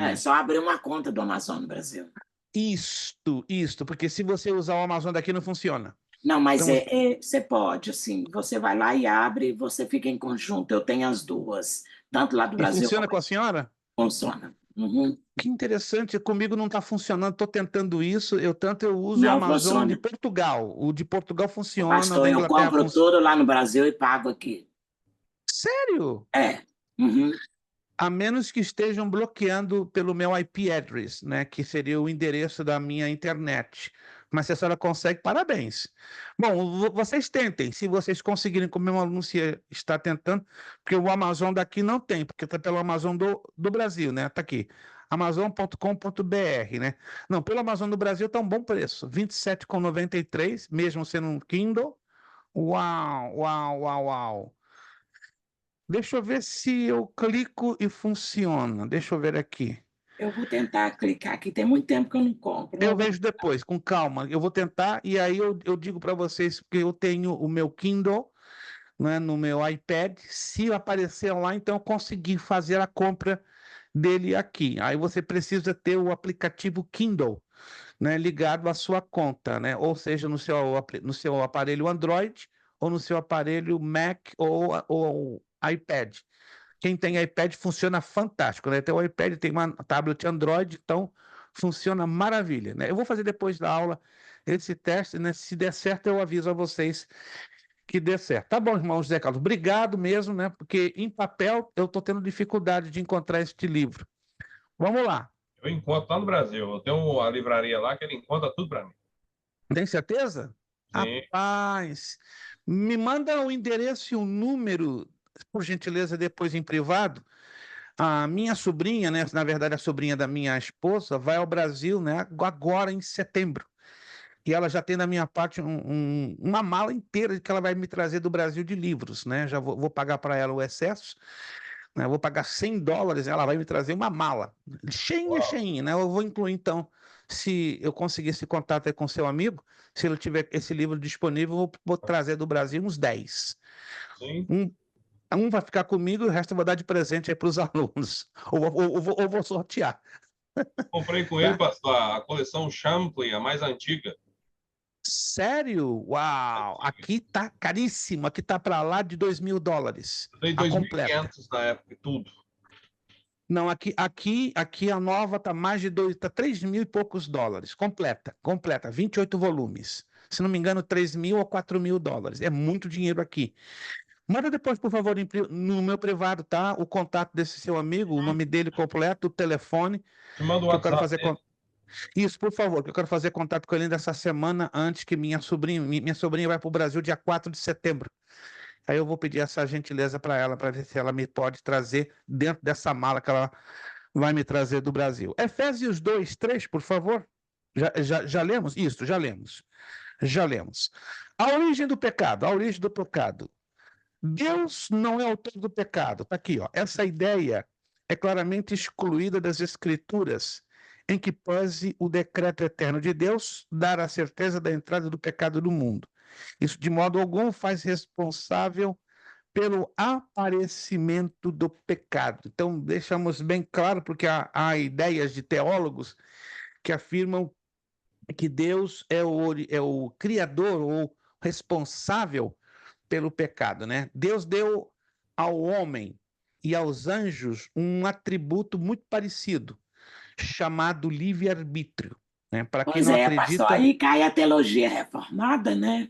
É só abrir uma conta do Amazon no Brasil. Isto, porque se você usar o Amazon daqui não funciona. Não, mas Então, você pode, assim, você vai lá e abre e você fica em conjunto. Eu tenho as duas, tanto lá do e Brasil funciona como com a senhora? funciona. Uhum. Que interessante, comigo não está funcionando, estou tentando isso, eu uso o Não Amazon de funciona. Portugal. O de Portugal funciona, o Pastor, da eu Inglaterra compro funciona. tudo lá no Brasil e pago aqui. Sério? É. Uhum. A menos que estejam bloqueando pelo meu IP address, né, que seria o endereço da minha internet. Mas se a senhora consegue, parabéns. Bom, vocês tentem, se vocês conseguirem, como meu anúncio está tentando, porque o Amazon daqui não tem, porque está pelo Amazon do Brasil, né? Está aqui, amazon.com.br, né? Não, pelo Amazon do Brasil está um bom preço, R$ 27,93, mesmo sendo um Kindle. Uau, uau, uau, uau. Deixa eu ver se eu clico e funciona. Deixa eu ver aqui. Eu vou tentar clicar aqui. Tem muito tempo que eu não compro. Eu vejo depois, com calma. Eu vou tentar e aí eu digo para vocês que eu tenho o meu Kindle, né, no meu iPad. Se aparecer lá, então eu consegui fazer a compra dele aqui. Aí você precisa ter o aplicativo Kindle, né, ligado à sua conta, né? Ou seja, no seu aparelho Android ou no seu aparelho Mac ou iPad. Quem tem iPad funciona fantástico, né? Tem o iPad, tem uma tablet Android, então funciona maravilha, né? Eu vou fazer depois da aula esse teste, né? Se der certo, eu aviso a vocês que dê certo. Tá bom, irmão José Carlos, obrigado mesmo, né? Porque em papel eu estou tendo dificuldade de encontrar este livro. Vamos lá. Eu encontro lá no Brasil. Eu tenho uma livraria lá que ele encontra tudo para mim. Tem certeza? Sim. Rapaz, me manda o endereço e o número, por gentileza, depois em privado. A minha sobrinha, né, na verdade a sobrinha da minha esposa, vai ao Brasil, né, agora em setembro. E ela já tem da minha parte uma mala inteira que ela vai me trazer do Brasil de livros, né? Já vou pagar para ela o excesso, né? Vou pagar $100, ela vai me trazer uma mala, cheinha, Uau. cheinha, né? Eu vou incluir então, se eu conseguir esse contato aí com seu amigo, se ele tiver esse livro disponível, eu vou trazer do Brasil uns 10. Sim. Um vai ficar comigo e o resto eu vou dar de presente aí para os alunos. Ou vou sortear. Comprei com ele, Tá? pastor, a coleção Champlin, a mais antiga. Sério? Uau! Aqui tá caríssimo, aqui tá para lá de $2.000. Eu dei A completa. 2.500 na época, tudo. Não, aqui a nova tá mais de tá 3.000 e poucos dólares. Completa, 28 volumes. Se não me engano, 3.000 ou $4.000. É muito dinheiro aqui. Manda depois, por favor, no meu privado, tá? O contato desse seu amigo, o nome dele completo, o telefone, Te mando o que eu quero WhatsApp fazer dele. isso, por favor, que eu quero fazer contato com ele ainda essa semana antes que minha sobrinha vai para o Brasil dia 4 de setembro. Aí eu vou pedir essa gentileza para ela, para ver se ela me pode trazer dentro dessa mala que ela vai me trazer do Brasil. Efésios 2:3, por favor. Já lemos? Isso, já lemos. Já lemos. A origem do pecado, a origem do pecado. Deus não é autor do pecado. Está aqui, ó. Essa ideia é claramente excluída das Escrituras, em que pese o decreto eterno de Deus dar a certeza da entrada do pecado no mundo. Isso, de modo algum, faz responsável pelo aparecimento do pecado. Então, deixamos bem claro, porque há ideias de teólogos que afirmam que Deus é o criador ou responsável pelo pecado, né? Deus deu ao homem e aos anjos um atributo muito parecido, chamado livre-arbítrio, né? Para quem Pois não é, pastor, acredita, aí cai a teologia reformada, né?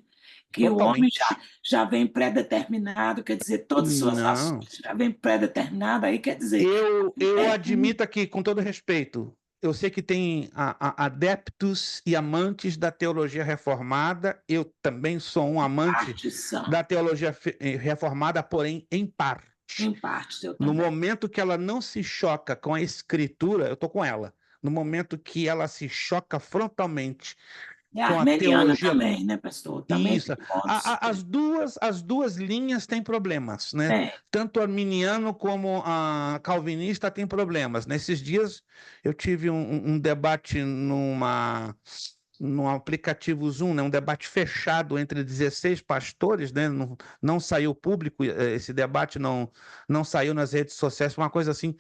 Que o homem totalmente. já vem pré-determinado, quer dizer, todas as suas Não. ações já vem pré-determinado, aí quer dizer, Eu é, admito aqui, com todo respeito, eu sei que tem adeptos e amantes da teologia reformada, eu também sou um amante parte são, da teologia reformada, porém em parte. em parte eu No também. momento que ela não se choca com a escritura, eu estou com ela. No momento que ela se choca frontalmente É com a armeniana teologia, também, né, pastor? Também isso, tem pontos. as duas linhas têm problemas, né? É, Tanto arminiano como a calvinista têm problemas. Nesses dias eu tive um debate num aplicativo Zoom, né, um debate fechado entre 16 pastores, né, não saiu público, esse debate não saiu nas redes sociais, uma coisa assim.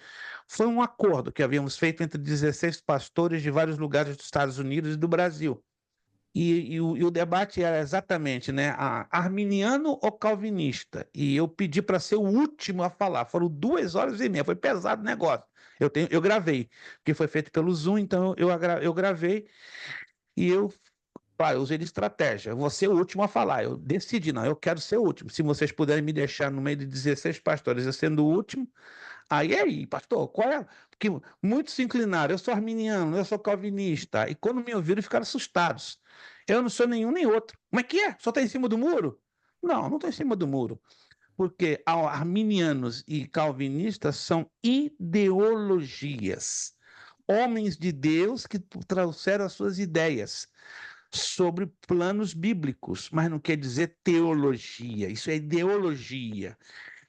Foi um acordo que havíamos feito entre 16 pastores de vários lugares dos Estados Unidos e do Brasil. E o debate era exatamente, né, arminiano ou calvinista. E eu pedi para ser o último a falar. Foram 2 horas e meia, foi pesado o negócio. Eu gravei, porque foi feito pelo Zoom, então eu gravei e eu usei de estratégia. Eu vou ser o último a falar. Eu decidi, não, eu quero ser o último. Se vocês puderem me deixar no meio de 16 pastores, eu sendo o último, aí, pastor, qual é? Porque muitos se inclinaram. Eu sou arminiano, eu sou calvinista. E quando me ouviram, ficaram assustados. Eu não sou nenhum nem outro. Como é que é? Só está em cima do muro? Não estou em cima do muro. Porque arminianos e calvinistas são ideologias. Homens de Deus que trouxeram as suas ideias sobre planos bíblicos, mas não quer dizer teologia, isso é ideologia.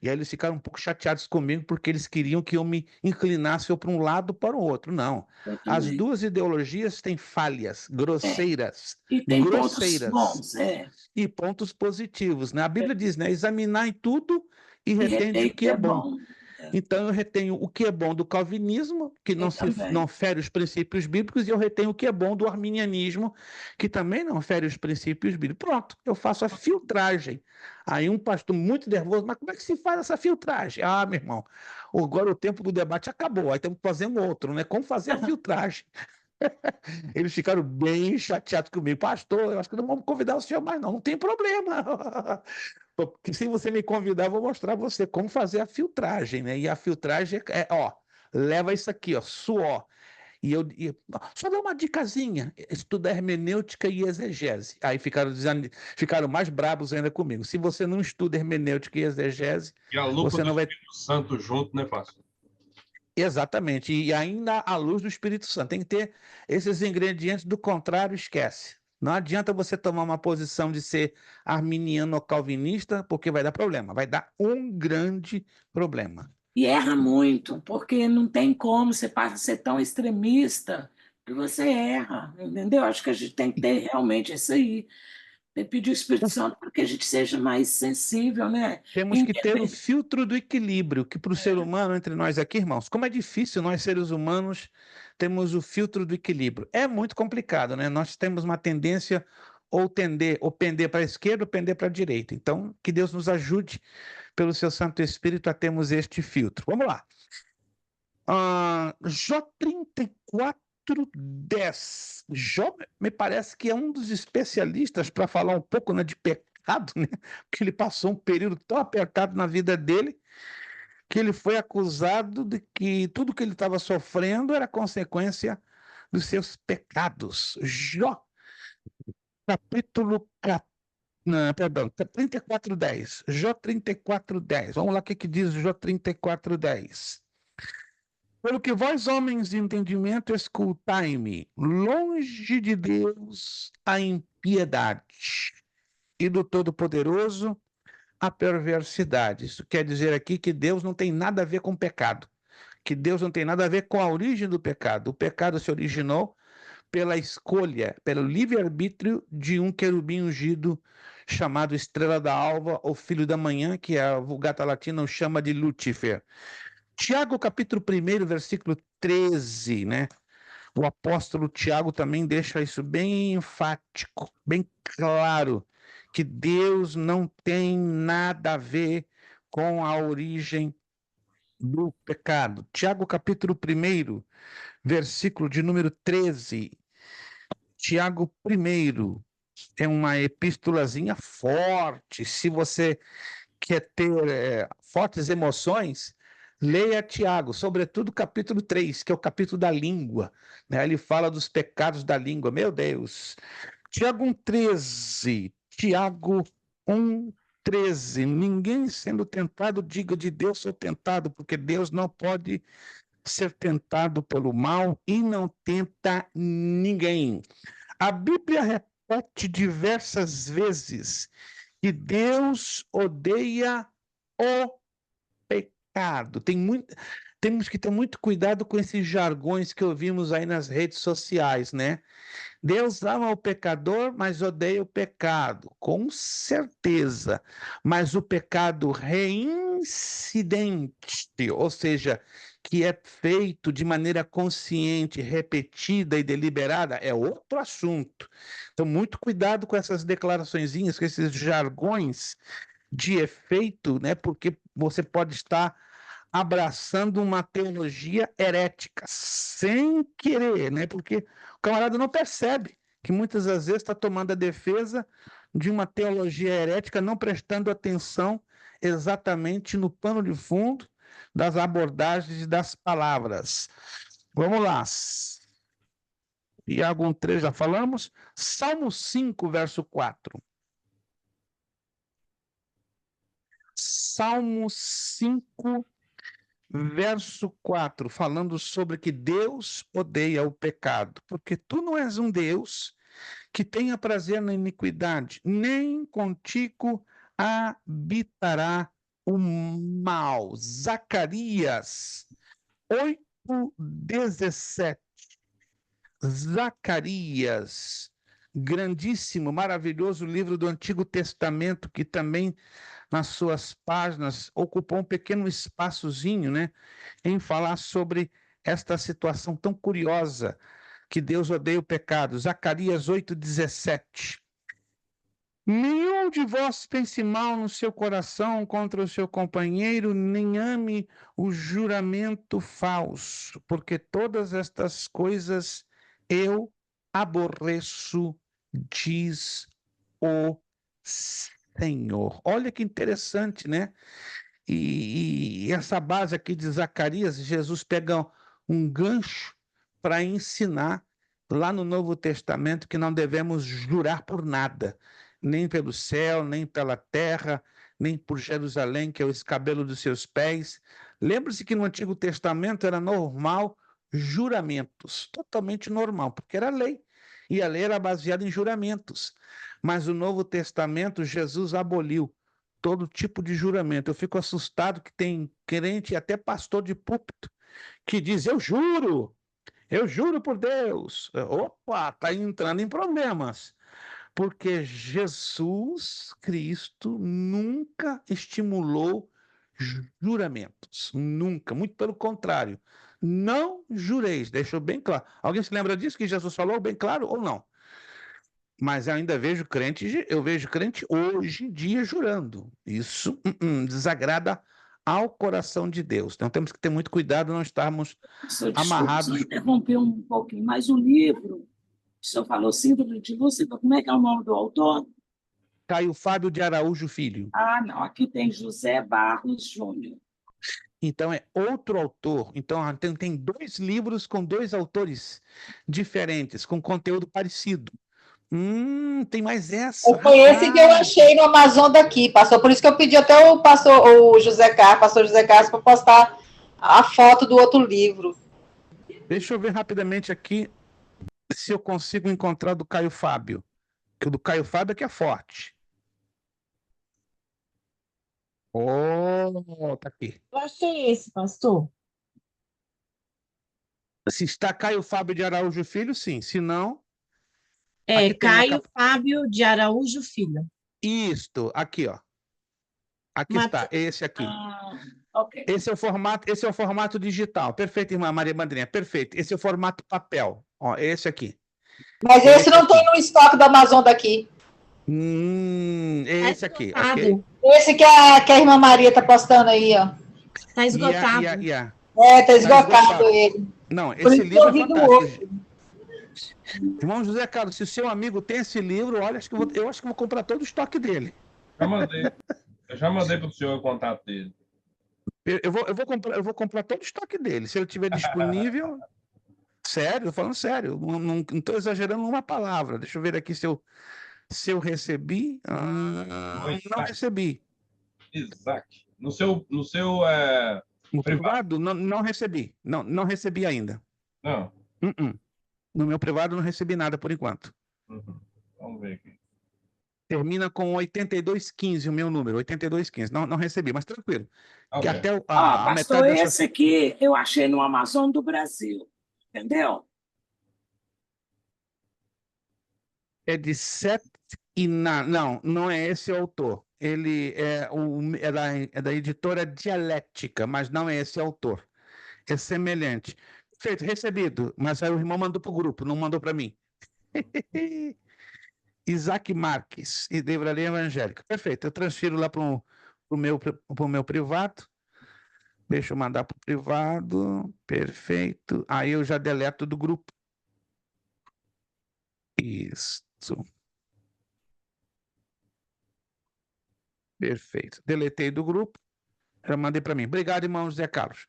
E aí eles ficaram um pouco chateados comigo porque eles queriam que eu me inclinasse ou para um lado ou para o outro. Não. eu As também. duas ideologias têm falhas, É. grosseiras, E tem pontos grosseiras bons, é. e pontos positivos, né? A Bíblia diz, né? Examinar em tudo e E retende o retém que que é é bom. bom. É, Então, eu retenho o que é bom do calvinismo, que eu não também. fere os princípios bíblicos, e eu retenho o que é bom do arminianismo, que também não fere os princípios bíblicos. Pronto, eu faço a filtragem. Aí um pastor muito nervoso, mas como é que se faz essa filtragem? Ah, meu irmão, agora o tempo do debate acabou, aí temos que fazer um outro, né? Como fazer a filtragem? Eles ficaram bem chateados comigo. Pastor, eu acho que não vamos convidar o senhor mais, não. Não tem problema. Porque se você me convidar, eu vou mostrar a você como fazer a filtragem, né? E a filtragem ó, leva isso aqui, ó, suor. Só dá uma dicasinha, estuda hermenêutica e exegese. Aí ficaram mais brabos ainda comigo. Se você não estuda hermenêutica e exegese, E a lupa você do não vai. Espírito Santo junto, né, pastor? Exatamente. E ainda a luz do Espírito Santo. Tem que ter esses ingredientes, do contrário, esquece. Não adianta você tomar uma posição de ser arminiano ou calvinista, porque vai dar problema. Vai dar um grande problema. E erra muito, porque não tem como, você passa a ser tão extremista que você erra, entendeu? Acho que a gente tem que ter realmente isso aí. Tem que pedir o Espírito Santo para que a gente seja mais sensível, né? Temos que ter o filtro do equilíbrio, que para o ser humano, entre nós aqui, irmãos, como é difícil nós seres humanos temos o filtro do equilíbrio. É muito complicado, né? Nós temos uma tendência ou pender para a esquerda ou pender para a direita. Então, que Deus nos ajude, pelo seu Santo Espírito, a termos este filtro. Vamos lá. Jó 34:10. Jó me parece que é um dos especialistas para falar um pouco, né, de pecado, né? Porque ele passou um período tão apertado na vida dele que ele foi acusado de que tudo que ele estava sofrendo era consequência dos seus pecados. Jó, capítulo 34:10. Jó 34:10. Vamos lá, o que diz Jó 34:10. Pelo que vós, homens de entendimento, escutai-me, longe de Deus a impiedade, e do Todo-Poderoso a perversidade. Isso quer dizer aqui que Deus não tem nada a ver com pecado, que Deus não tem nada a ver com a origem do pecado. O pecado se originou pela escolha, pelo livre-arbítrio de um querubim ungido chamado Estrela da Alva, ou Filho da Manhã, que a Vulgata Latina o chama de Lúcifer. Tiago, capítulo 1, versículo 13, né? O apóstolo Tiago também deixa isso bem enfático, bem claro, que Deus não tem nada a ver com a origem do pecado. Tiago, capítulo 1, versículo de número 13. Tiago 1 é uma epístolazinha forte. Se você quer ter fortes emoções, leia Tiago, sobretudo o capítulo 3, que é o capítulo da língua, né? Ele fala dos pecados da língua, meu Deus. Tiago 1:13, Tiago 1:13, ninguém sendo tentado diga de Deus sou tentado, porque Deus não pode ser tentado pelo mal e não tenta ninguém. A Bíblia repete diversas vezes que Deus odeia o pecado. Temos que ter muito cuidado com esses jargões que ouvimos aí nas redes sociais, né? Deus ama o pecador, mas odeia o pecado, com certeza. Mas o pecado reincidente, ou seja, que é feito de maneira consciente, repetida e deliberada, é outro assunto. Então, muito cuidado com essas declaraçõezinhas, com esses jargões de efeito, né? Porque você pode estar abraçando uma teologia herética, sem querer, né? Porque o camarada não percebe que muitas das vezes está tomando a defesa de uma teologia herética, não prestando atenção exatamente no pano de fundo das abordagens e das palavras. Vamos lá. Tiago 1:3 já falamos. Salmo 5, verso 4. Salmo 5, verso 4, falando sobre que Deus odeia o pecado, porque tu não és um Deus que tenha prazer na iniquidade, nem contigo habitará o mal. Zacarias 8:17. Zacarias, grandíssimo, maravilhoso livro do Antigo Testamento, que também nas suas páginas ocupou um pequeno espaçozinho, né, em falar sobre esta situação tão curiosa, que Deus odeia o pecado. Zacarias 8:17. Nenhum de vós pense mal no seu coração contra o seu companheiro, nem ame o juramento falso, porque todas estas coisas eu aborreço, diz o Senhor. Olha que interessante, né? E essa base aqui de Zacarias, Jesus pega um gancho para ensinar lá no Novo Testamento que não devemos jurar por nada, nem pelo céu, nem pela terra, nem por Jerusalém, que é o escabelo dos seus pés. Lembre-se que no Antigo Testamento era normal juramentos, totalmente normal, porque era lei, e a lei era baseada em juramentos. Mas o Novo Testamento, Jesus aboliu todo tipo de juramento. Eu fico assustado que tem crente e até pastor de púlpito que diz: eu juro por Deus. Opa, está entrando em problemas. Porque Jesus Cristo nunca estimulou juramentos. Nunca. Muito pelo contrário. Não jureis. Deixou bem claro. Alguém se lembra disso que Jesus falou bem claro ou não? Mas eu ainda vejo crente, eu vejo crente hoje em dia jurando. Isso desagrada ao coração de Deus. Então temos que ter muito cuidado, não estarmos Desculpa, só amarrados. interromper um pouquinho, mas o livro, o senhor falou Síndrome de Lúcifer, como é que é o nome do autor? Caio Fábio de Araújo Filho. Ah, não, aqui tem José Barros Júnior. Então é outro autor. Então tem 2 livros com 2 autores diferentes, com conteúdo parecido. Tem mais essa. Foi esse que eu achei no Amazon daqui, pastor. Por isso que eu pedi até o pastor José Carlos, para postar a foto do outro livro. Deixa eu ver rapidamente aqui se eu consigo encontrar do Caio Fábio. Que o do Caio Fábio é que é forte. Oh, tá aqui. Eu achei esse, pastor. Se está Caio Fábio de Araújo Filho, sim. Se não, É aqui tem uma Caio Fábio de Araújo Filho. Isto, aqui, ó. Aqui está, esse aqui. Ok. Esse é o formato digital. Perfeito, irmã Maria Mandrinha, perfeito. Esse é o formato papel. Ó, esse aqui. Mas esse não tem no estoque do Amazon daqui. Esse aqui, ok? Esgotado. Esse que a irmã Maria está postando aí, ó. Tá esgotado. Tá esgotado ele. Não, Por esse isso que eu livro é vi do fantástico. Irmão José Carlos, se o seu amigo tem esse livro, olha, eu acho que vou comprar todo o estoque dele. Eu já mandei para o senhor o contato dele. Eu vou comprar todo o estoque dele. Se ele tiver disponível. Sério, tô falando sério. Não estou exagerando uma palavra. Deixa eu ver aqui se eu recebi. Não recebi. Isaac. No seu No privado? Não recebi. Não recebi ainda. Não. No meu privado não recebi nada por enquanto. Vamos ver aqui. Termina com 8215 o meu número, 8215. Não recebi, mas tranquilo. Que Okay. até a pastor, metade esse aqui eu achei no Amazon do Brasil. Entendeu? É de Seth Iná. Não é esse o autor. Ele é da editora Dialética, mas não é esse autor. É semelhante. Feito, recebido, mas aí o irmão mandou para o grupo, não mandou para mim. Isaac Marques, e Livraria Evangélica. Perfeito, eu transfiro lá para o meu privado. Deixa eu mandar para o privado. Perfeito. Aí eu já deleto do grupo. Isso. Perfeito. Deletei do grupo. Já mandei para mim. Obrigado, irmão José Carlos.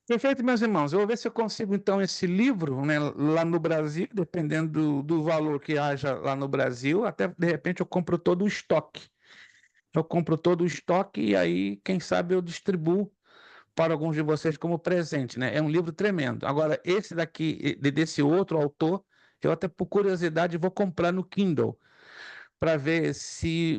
Perfeito, meus irmãos. Eu vou ver se eu consigo, então, esse livro, né, lá no Brasil, dependendo do valor que haja lá no Brasil. Até, de repente, eu compro todo o estoque. Eu compro todo o estoque e aí, quem sabe, eu distribuo para alguns de vocês como presente, né? É um livro tremendo. Agora, esse daqui, desse outro autor, eu até por curiosidade vou comprar no Kindle para ver se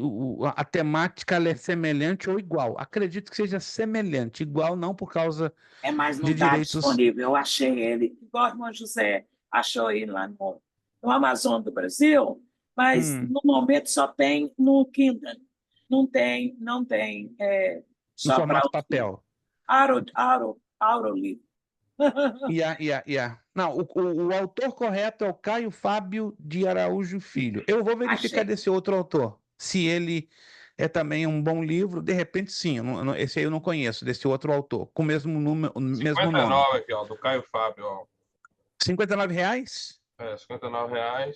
a temática ela é semelhante ou igual. Acredito que seja semelhante, igual não por causa mas não de está direitos. disponível. Eu achei ele, igual o irmão José achou ele lá no Amazon do Brasil, mas no momento só tem no Kindle. Não tem no formato papel. Aurolivro. Não, o autor correto é o Caio Fábio de Araújo Filho. Eu vou verificar desse outro autor, se ele é também um bom livro. De repente, sim. Esse aí eu não conheço, desse outro autor, com o mesmo nome. 59 aqui, ó, do Caio Fábio. Ó. R$59? R$59.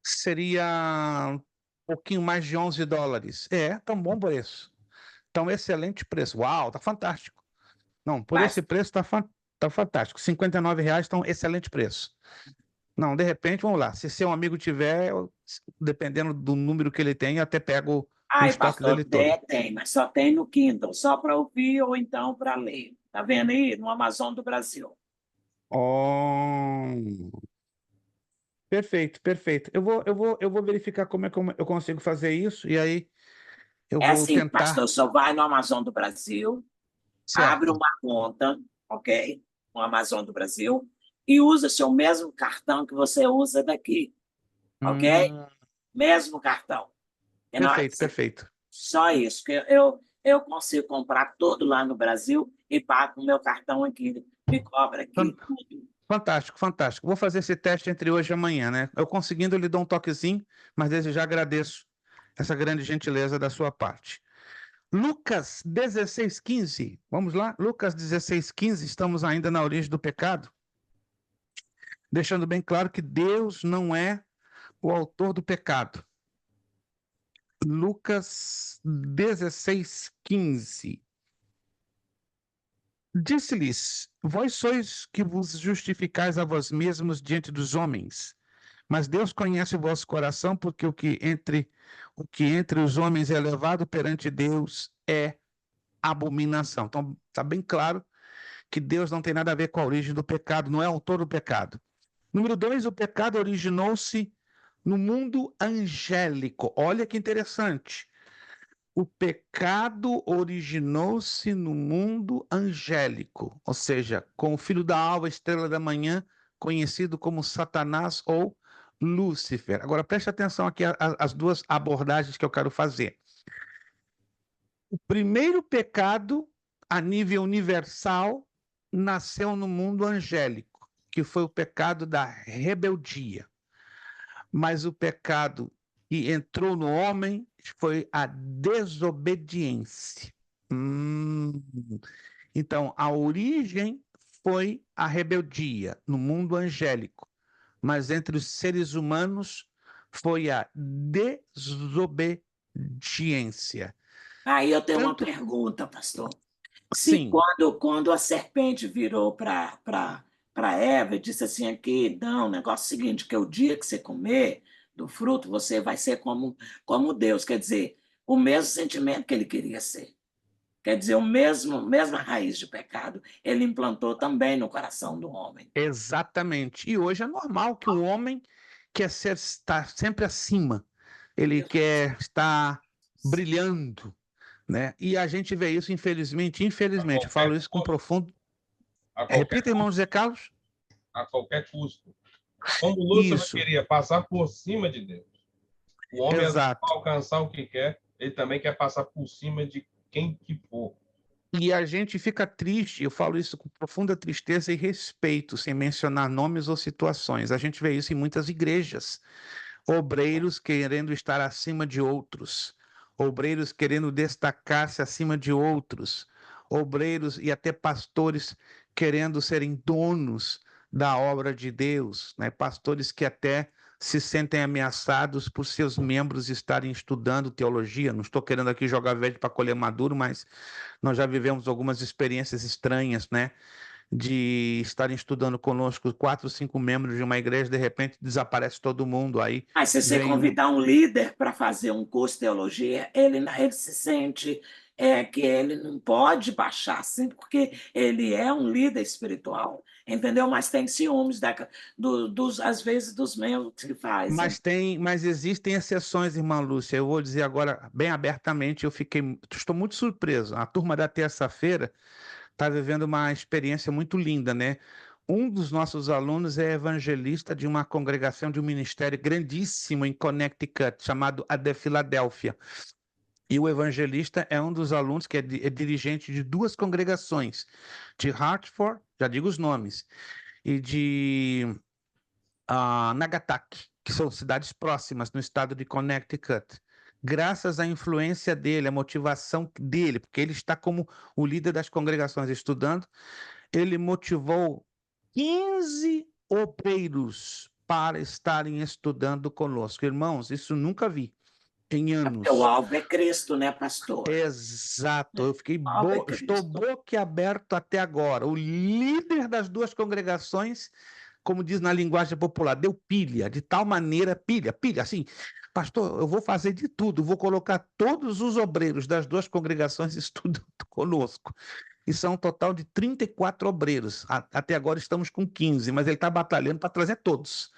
Seria um pouquinho mais de $11. Tão bom preço. Então, excelente preço. Uau, tá fantástico. Não, por esse preço tá fantástico. R$59 está um excelente preço. Não, de repente, vamos lá. Se seu amigo tiver, dependendo do número que ele tem, eu até pego o estoque dele todo. Tem, mas só tem no Kindle, só para ouvir ou então para ler. Tá vendo aí? No Amazon do Brasil. Perfeito. Eu vou verificar como é que eu consigo fazer isso, e aí eu vou assim, tentar. pastor, só vai no Amazon do Brasil, certo. Abre uma conta, ok? No Amazon do Brasil, e usa seu mesmo cartão que você usa daqui, ok? Mesmo cartão. Perfeito. Só isso, que eu consigo comprar tudo lá no Brasil e pago o meu cartão aqui, me cobra aqui tudo. Fantástico, fantástico. Vou fazer esse teste entre hoje e amanhã, né? Eu conseguindo, eu lhe dou um toquezinho, mas desde já agradeço essa grande gentileza da sua parte. Lucas 16:15. Vamos lá? Lucas 16:15. Estamos ainda na origem do pecado, deixando bem claro que Deus não é o autor do pecado. Lucas 16:15. Disse-lhes: Vós sois que vos justificais a vós mesmos diante dos homens, mas Deus conhece o vosso coração, porque o que entre os homens é elevado perante Deus é abominação. Então, está bem claro que Deus não tem nada a ver com a origem do pecado, não é autor do pecado. Número 2, o pecado originou-se no mundo angélico. Olha que interessante. O pecado originou-se no mundo angélico, ou seja, com o filho da alva, estrela da manhã, conhecido como Satanás ou Lúcifer. Agora, preste atenção aqui às duas abordagens que eu quero fazer. O primeiro pecado, a nível universal, nasceu no mundo angélico, que foi o pecado da rebeldia. Mas o pecado que entrou no homem foi a desobediência. Então, a origem foi a rebeldia no mundo angélico, mas entre os seres humanos foi a desobediência. Aí eu tenho uma Tanto- pergunta, pastor. Se Sim. quando a serpente virou para Eva e disse assim aqui, não, o negócio é o seguinte, que o dia que você comer do fruto, você vai ser como Deus. Quer dizer, o mesmo sentimento que ele queria ser. Quer dizer, mesma raiz de pecado, ele implantou também no coração do homem. Exatamente. E hoje é normal que o homem quer estar sempre acima, ele quer estar brilhando, né? E a gente vê isso, infelizmente, eu falo isso com profundo. Repita, irmão José Carlos. A qualquer custo. Como Lúcifer Isso, queria passar por cima de Deus. O homem, exato. para alcançar o que quer, ele também quer passar por cima de quem que for. E a gente fica triste, eu falo isso com profunda tristeza e respeito, sem mencionar nomes ou situações. A gente vê isso em muitas igrejas. Obreiros querendo estar acima de outros, obreiros querendo destacar-se acima de outros, obreiros e até pastores querendo serem donos da obra de Deus, né? Pastores que até se sentem ameaçados por seus membros estarem estudando teologia. Não estou querendo aqui jogar verde para colher maduro, mas nós já vivemos algumas experiências estranhas, né? De estarem estudando conosco 4, 5 membros de uma igreja, de repente desaparece todo mundo. Aí Mas se você vem convidar um líder para fazer um curso de teologia, ele se sente que ele não pode baixar assim, porque ele é um líder espiritual, entendeu? Mas tem ciúmes, às vezes, dos membros que fazem. mas existem exceções, irmã Lúcia. Eu vou dizer agora bem abertamente, estou muito surpreso. A turma da terça-feira está vivendo uma experiência muito linda, né? Um dos nossos alunos é evangelista de uma congregação de um ministério grandíssimo em Connecticut, chamado a de Filadélfia. E o evangelista é um dos alunos que é dirigente de duas congregações, de Hartford, já digo os nomes, e de Nagasaki, que são cidades próximas no estado de Connecticut. Graças à influência dele, à motivação dele, porque ele está como o líder das congregações estudando, ele motivou 15 obreiros para estarem estudando conosco. Irmãos, isso nunca vi em anos. Porque o alvo é Cristo, né, pastor? Exato, eu estou Cristo. boquiaberto até agora. O líder das duas congregações, como diz na linguagem popular, deu pilha, de tal maneira, pilha, assim, pastor, eu vou fazer de tudo, vou colocar todos os obreiros das duas congregações estudando conosco. E são um total de 34 obreiros. Até agora estamos com 15, mas ele está batalhando para trazer todos.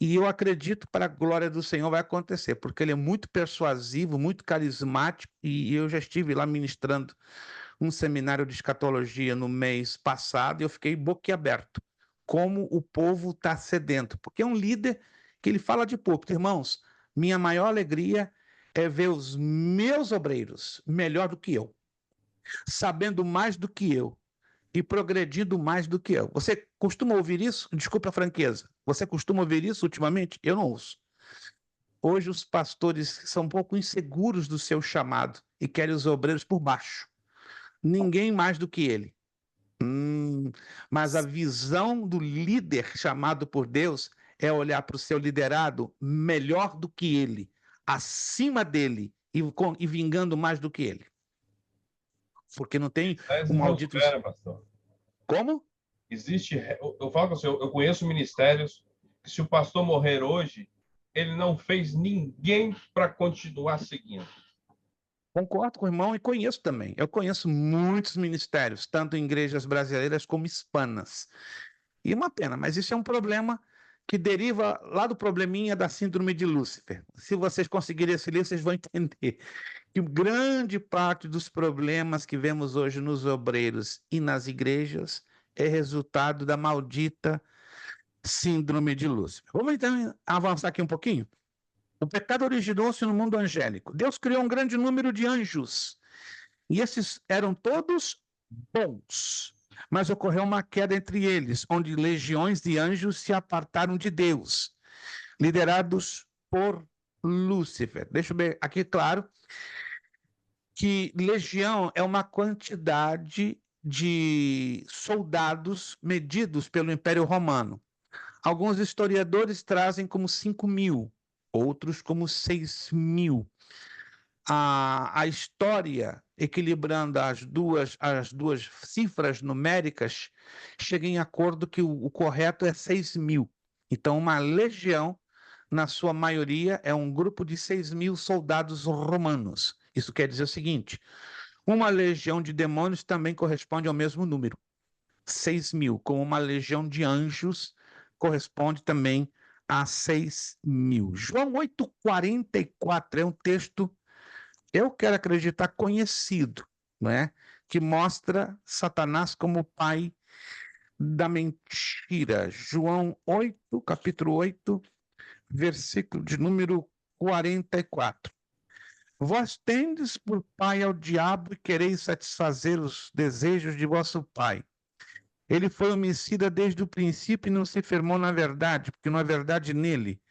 E eu acredito, para a glória do Senhor, vai acontecer, porque ele é muito persuasivo, muito carismático, e eu já estive lá ministrando um seminário de escatologia no mês passado, e eu fiquei boquiaberto, como o povo está sedento, porque é um líder que ele fala de púlpito. Irmãos, minha maior alegria é ver os meus obreiros melhor do que eu, sabendo mais do que eu, e progredindo mais do que eu. Você costuma ouvir isso? Desculpa a franqueza. Você costuma ouvir isso ultimamente? Eu não ouço. Hoje os pastores são um pouco inseguros do seu chamado e querem os obreiros por baixo. Ninguém mais do que ele. Mas a visão do líder chamado por Deus é olhar para o seu liderado melhor do que ele, acima dele e vingando mais do que ele. Porque não tem Mas um maldito... pastor. Como? Existe, eu falo com você, eu conheço ministérios que se o pastor morrer hoje, ele não fez ninguém para continuar seguindo. Concordo com o irmão e conheço também. Eu conheço muitos ministérios, tanto em igrejas brasileiras como hispanas. E uma pena, mas isso é um problema que deriva lá do probleminha da síndrome de Lúcifer. Se vocês conseguirem esse livro, vocês vão entender que grande parte dos problemas que vemos hoje nos obreiros e nas igrejas é resultado da maldita síndrome de Lúcifer. Vamos então avançar aqui um pouquinho? O pecado originou-se no mundo angélico. Deus criou um grande número de anjos, e esses eram todos bons. Mas ocorreu uma queda entre eles, onde legiões de anjos se apartaram de Deus, liderados por Lúcifer. Deixa eu ver aqui claro que legião é uma quantidade de soldados medidos pelo Império Romano. Alguns historiadores trazem como 5.000, outros como 6.000. A história, equilibrando as duas cifras numéricas, chega em acordo que o correto é 6.000. Então, uma legião, na sua maioria, é um grupo de 6.000 soldados romanos. Isso quer dizer o seguinte: uma legião de demônios também corresponde ao mesmo número, 6.000, como uma legião de anjos corresponde também a 6.000. João 8,44 é um texto, eu quero acreditar, conhecido, não é? Que mostra Satanás como pai da mentira. João 8, capítulo 8, versículo de número 44. Vós tendes por pai ao diabo e quereis satisfazer os desejos de vosso pai. Ele foi homicida desde o princípio e não se firmou na verdade, porque não há verdade nele.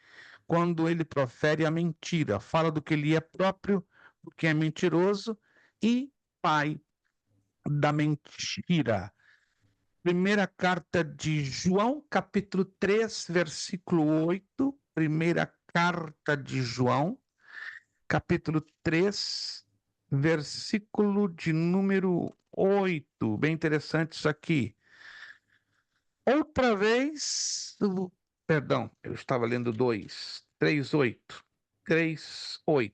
Quando ele profere a mentira, fala do que ele é próprio, porque é mentiroso e pai da mentira. Primeira carta de João, capítulo 3, versículo 8. Primeira carta de João, capítulo 3, versículo de número 8. Bem interessante isso aqui. Outra vez, perdão, eu estava lendo 2, 3:8. 3:8.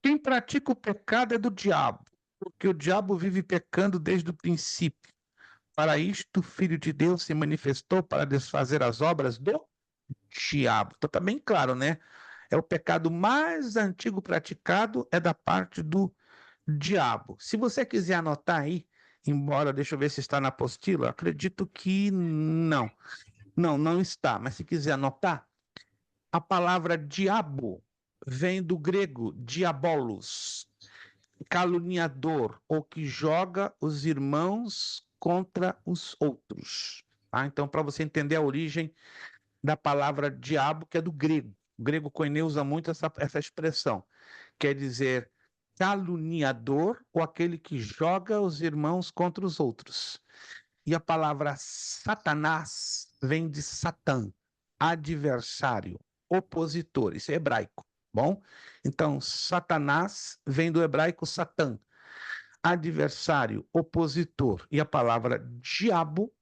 Quem pratica o pecado é do diabo, porque o diabo vive pecando desde o princípio. Para isto, o Filho de Deus se manifestou para desfazer as obras do diabo. Então está bem claro, né? É o pecado mais antigo praticado, é da parte do diabo. Se você quiser anotar aí, embora, deixa eu ver se está na apostila, acredito que não. Não está, mas se quiser anotar, a palavra diabo vem do grego diabolos, caluniador, ou que joga os irmãos contra os outros. Tá? Então, para você entender a origem da palavra diabo, que é do grego. O grego koiné usa muito essa expressão. Quer dizer caluniador ou aquele que joga os irmãos contra os outros. E a palavra Satanás vem de Satã, adversário, opositor. Isso é hebraico, bom? Então, Satanás vem do hebraico Satã, adversário, opositor. E a palavra diabo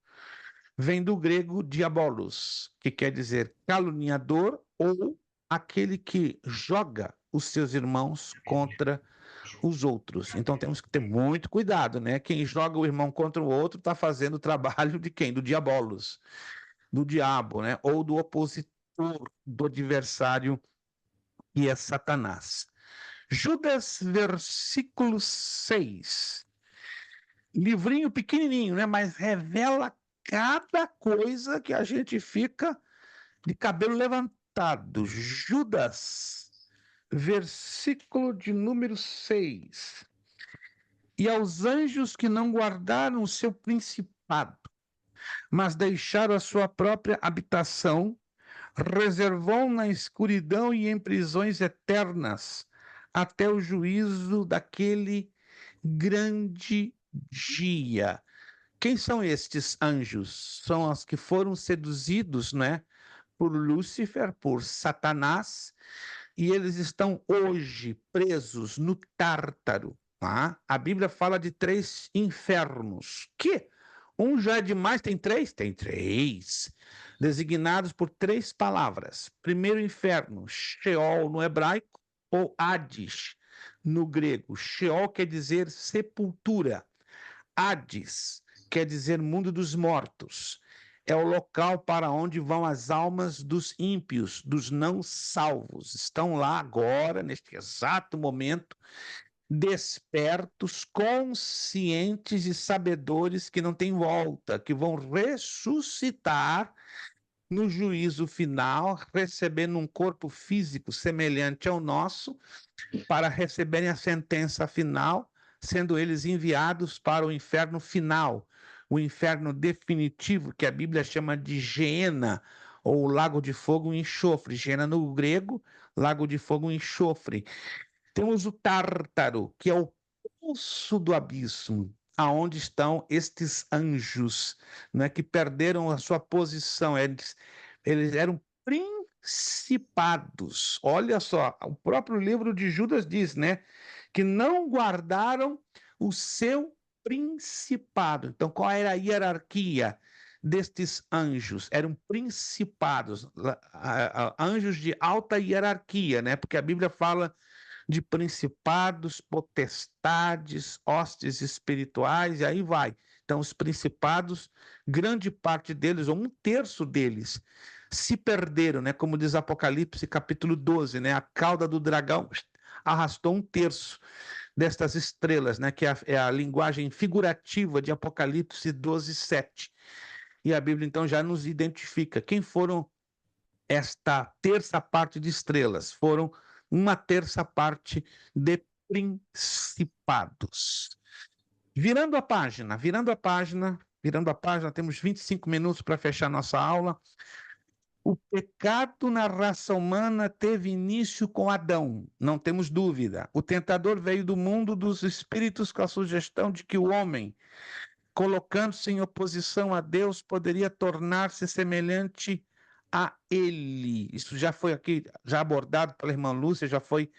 vem do grego diabolos, que quer dizer caluniador ou aquele que joga os seus irmãos contra os outros. Então temos que ter muito cuidado, né? Quem joga o irmão contra o outro está fazendo o trabalho de quem? Do diabolos, do diabo, né? Ou do opositor, do adversário, que é Satanás. Judas, versículo 6. Livrinho pequenininho, né? Mas revela cada coisa que a gente fica de cabelo levantado. Judas, versículo de número 6. E aos anjos que não guardaram o seu principado, mas deixaram a sua própria habitação, reservou na escuridão e em prisões eternas, até o juízo daquele grande dia. Quem são estes anjos? São os que foram seduzidos, né, por Lúcifer, por Satanás, e eles estão hoje presos no Tártaro. Tá? A Bíblia fala de 3 infernos, que um já é demais, tem 3? Tem 3, designados por 3 palavras. Primeiro inferno, Sheol no hebraico, ou Hades no grego. Sheol quer dizer sepultura. Hades quer dizer mundo dos mortos. É o local para onde vão as almas dos ímpios, dos não salvos. Estão lá agora, neste exato momento, despertos, conscientes e sabedores que não têm volta, que vão ressuscitar no juízo final, recebendo um corpo físico semelhante ao nosso, para receberem a sentença final, sendo eles enviados para o inferno final, o inferno definitivo, que a Bíblia chama de Geena, ou lago de fogo e enxofre. Geena no grego, lago de fogo e enxofre. Temos o Tártaro, que é o poço do abismo, aonde estão estes anjos, né, que perderam a sua posição. Eles eram principados. Olha só, o próprio livro de Judas diz, né, que não guardaram o seu principado. Então, qual era a hierarquia destes anjos? Eram principados, anjos de alta hierarquia, né? Porque a Bíblia fala de principados, potestades, hostes espirituais, e aí vai. Então, os principados, grande parte deles, ou 1/3 deles, se perderam, né? Como diz Apocalipse, capítulo 12, né? A cauda do dragão arrastou 1/3 destas estrelas, né? Que é a linguagem figurativa de Apocalipse 12:7. E a Bíblia, então, já nos identifica quem foram esta terça parte de estrelas. Foram 1/3 parte de principados. Virando a página, temos 25 minutos para fechar nossa aula. O pecado na raça humana teve início com Adão, não temos dúvida. O tentador veio do mundo dos espíritos com a sugestão de que o homem, colocando-se em oposição a Deus, poderia tornar-se semelhante a ele. Isso já foi aqui, já abordado pela irmã Lúcia, já foi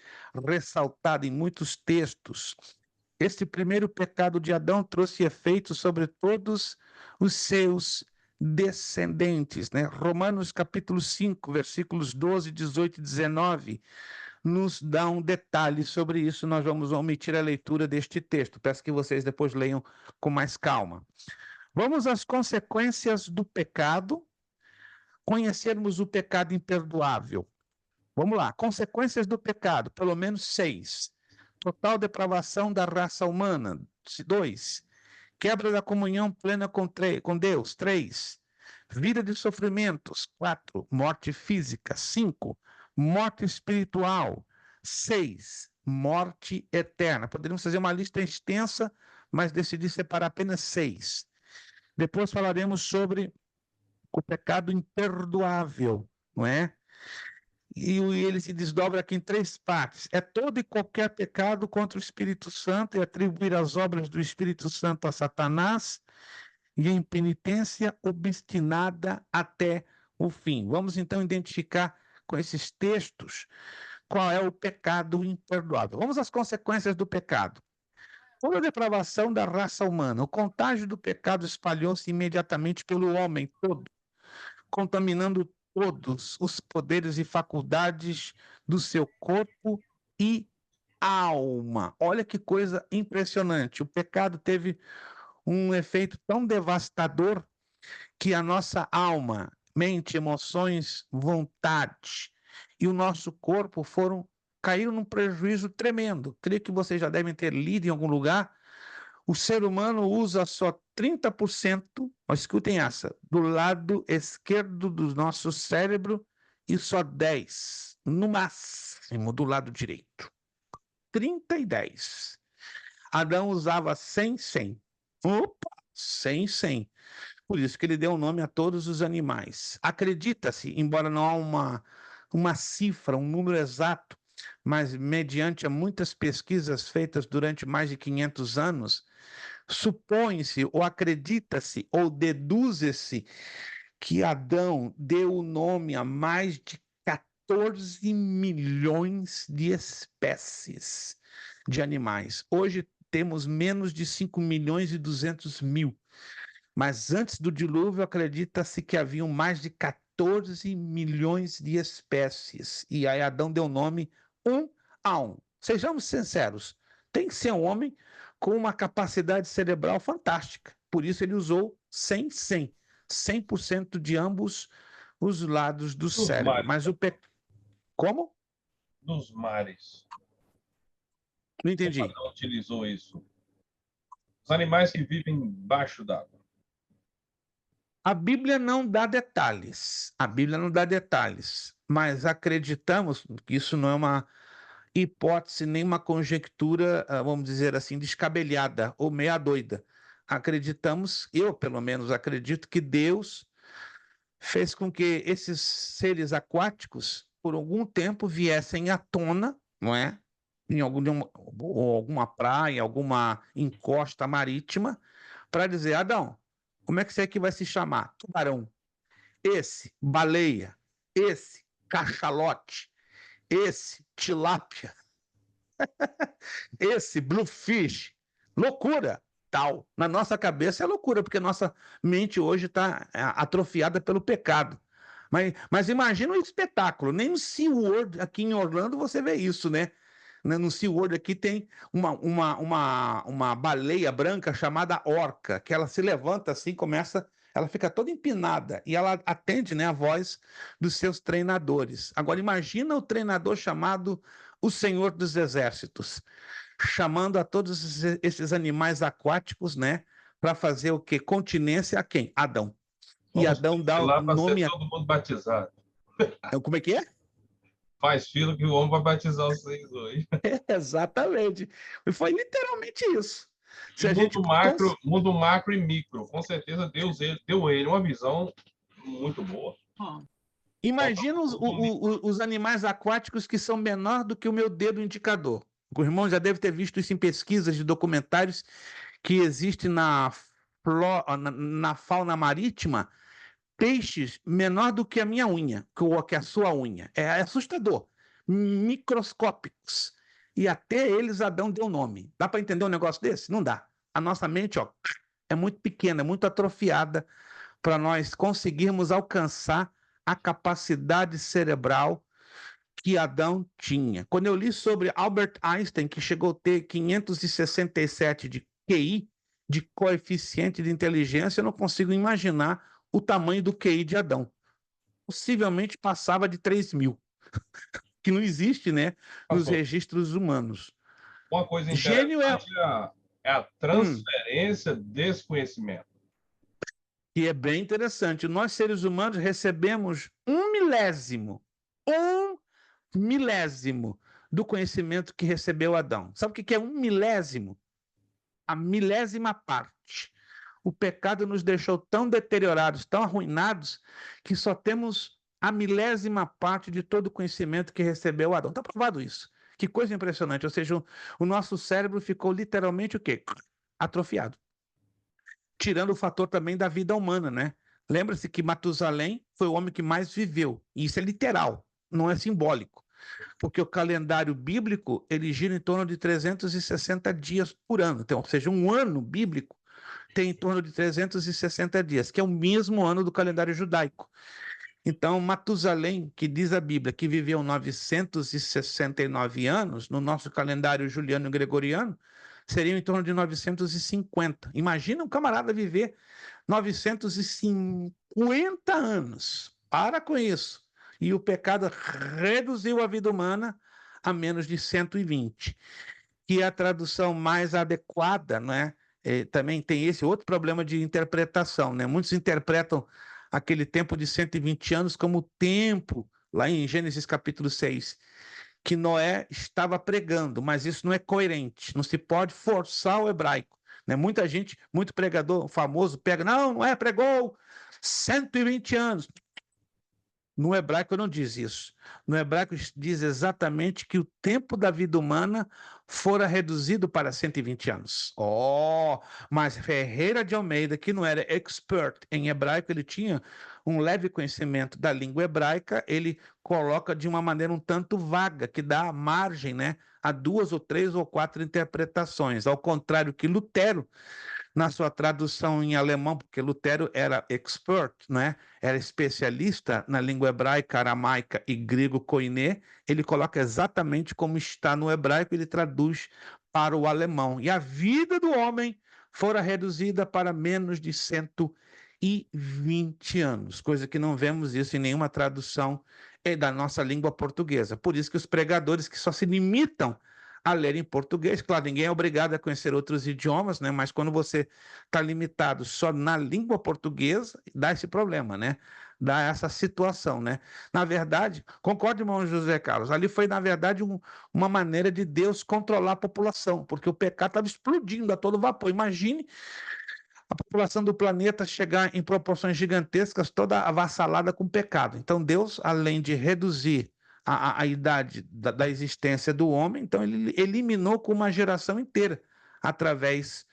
ressaltado em muitos textos. Este primeiro pecado de Adão trouxe efeitos sobre todos os seus descendentes, né? Romanos capítulo 5, versículos 12, 18 e 19, nos dá um detalhe sobre isso. Nós vamos omitir a leitura deste texto. Peço que vocês depois leiam com mais calma. Vamos às consequências do pecado. Conhecermos o pecado imperdoável. Vamos lá. Consequências do pecado, pelo menos 6. Total depravação da raça humana. 2. Quebra da comunhão plena com Deus. 3. Vida de sofrimentos. 4. Morte física. 5. Morte espiritual. 6. Morte eterna. Poderíamos fazer uma lista extensa, mas decidi separar apenas 6. Depois falaremos sobre o pecado imperdoável, não é? E ele se desdobra aqui em 3 partes. É todo e qualquer pecado contra o Espírito Santo e atribuir as obras do Espírito Santo a Satanás e a impenitência obstinada até o fim. Vamos então identificar com esses textos qual é o pecado imperdoável. Vamos às consequências do pecado. Toda a depravação da raça humana, o contágio do pecado espalhou-se imediatamente pelo homem todo, contaminando todos os poderes e faculdades do seu corpo e alma. Olha que coisa impressionante. O pecado teve um efeito tão devastador que a nossa alma, mente, emoções, vontade e o nosso corpo caíram num prejuízo tremendo. Creio que vocês já devem ter lido em algum lugar. O ser humano usa só 30%, escutem essa, do lado esquerdo do nosso cérebro e só 10%, no máximo, do lado direito. 30 e 10%. Adão usava 100. Opa, 100. Por isso que ele deu o nome a todos os animais. Acredita-se, embora não há uma cifra, um número exato, mas mediante muitas pesquisas feitas durante mais de 500 anos, supõe-se, ou acredita-se, ou deduz-se que Adão deu o nome a mais de 14 milhões de espécies de animais. Hoje temos menos de 5.200.000. Mas antes do dilúvio, acredita-se que haviam mais de 14 milhões de espécies. E aí Adão deu nome um a um. Sejamos sinceros, tem que ser um homem com uma capacidade cerebral fantástica. Por isso ele usou 100% de ambos os lados do cérebro. Mares. Mas Como? Dos mares. Não entendi. Como Adão utilizou isso? Os animais que vivem embaixo d'água. A Bíblia não dá detalhes. Mas acreditamos que isso não é uma hipótese nem uma conjectura, vamos dizer assim, descabelhada ou meia doida. Acreditamos, eu pelo menos acredito, que Deus fez com que esses seres aquáticos, por algum tempo, viessem à tona, não é? Em alguma praia, alguma encosta marítima, para dizer: Adão, como é que isso aqui vai se chamar? Tubarão. Esse, baleia. Esse, cachalote. Esse, tilápia. Esse, bluefish. Loucura, tal. Na nossa cabeça é loucura, porque nossa mente hoje está atrofiada pelo pecado. Mas imagina um espetáculo. Nem no SeaWorld, aqui em Orlando, você vê isso, né? No SeaWorld aqui tem uma baleia branca chamada orca, que ela se levanta assim, ela fica toda empinada e ela atende, né, a voz dos seus treinadores. Agora imagina o treinador chamado o Senhor dos Exércitos, chamando a todos esses animais aquáticos, né, para fazer o quê? Continência a quem? Adão. E Adão dá o nome todo mundo batizado. Como é que é? Faz fila que o homem vai batizar vocês hoje. Exatamente. E foi literalmente isso. Mundo macro e micro. Com certeza Deus deu ele uma visão muito boa. Imagina os animais aquáticos que são menor do que o meu dedo indicador. O irmão já deve ter visto isso em pesquisas de documentários que existe na fauna marítima, peixes menor do que a minha unha, ou que a sua unha. É assustador. Microscópicos. E até eles Adão deu nome. Dá para entender um negócio desse? Não dá. A nossa mente, é muito pequena, é muito atrofiada para nós conseguirmos alcançar a capacidade cerebral que Adão tinha. Quando eu li sobre Albert Einstein, que chegou a ter 567 de QI, de coeficiente de inteligência, eu não consigo imaginar o tamanho do QI de Adão. Possivelmente passava de 3.000, que não existe, né, nos registros humanos. Uma coisa interessante é a transferência desse conhecimento. E é bem interessante. Nós, seres humanos, recebemos 1/1000 do conhecimento que recebeu Adão. Sabe o que é 1/1000? A milésima parte. O pecado nos deixou tão deteriorados, tão arruinados, que só temos a milésima parte de todo o conhecimento que recebeu Adão. Está provado isso. Que coisa impressionante. Ou seja, o nosso cérebro ficou literalmente o quê? Atrofiado. Tirando o fator também da vida humana, né? Lembra-se que Matusalém foi o homem que mais viveu. E isso é literal, não é simbólico. Porque o calendário bíblico, ele gira em torno de 360 dias por ano. Então, ou seja, um ano bíblico tem em torno de 360 dias, que é o mesmo ano do calendário judaico. Então, Matusalém, que diz a Bíblia que viveu 969 anos, no nosso calendário juliano e gregoriano, seriam em torno de 950. Imagina um camarada viver 950 anos. Para com isso. E o pecado reduziu a vida humana a menos de 120. Que é a tradução mais adequada, né? Também tem esse outro problema de interpretação, né? Muitos interpretam aquele tempo de 120 anos como tempo, lá em Gênesis capítulo 6, que Noé estava pregando, mas isso não é coerente, não se pode forçar o hebraico, né? Muita gente, muito pregador famoso pega, não, Noé pregou 120 anos. No hebraico não diz isso. No hebraico diz exatamente que o tempo da vida humana fora reduzido para 120 anos. Oh, mas Ferreira de Almeida, que não era expert em hebraico, ele tinha um leve conhecimento da língua hebraica, ele coloca de uma maneira um tanto vaga, que dá margem, né, a 2 ou 3 ou 4 interpretações. Ao contrário que Lutero, na sua tradução em alemão, porque Lutero era expert, né? Era especialista na língua hebraica, aramaica e grego koiné, ele coloca exatamente como está no hebraico, ele traduz para o alemão. E a vida do homem fora reduzida para menos de 120 anos, coisa que não vemos isso em nenhuma tradução da nossa língua portuguesa. Por isso que os pregadores que só se limitam a ler em português, claro, ninguém é obrigado a conhecer outros idiomas, né? Mas quando você está limitado só na língua portuguesa, dá esse problema, né? Dá essa situação, né? Na verdade, concordo, irmão José Carlos, ali foi, na verdade, uma maneira de Deus controlar a população, porque o pecado estava explodindo a todo vapor. Imagine a população do planeta chegar em proporções gigantescas, toda avassalada com pecado. Então, Deus, além de reduzir a idade da existência do homem, então ele eliminou com uma geração inteira através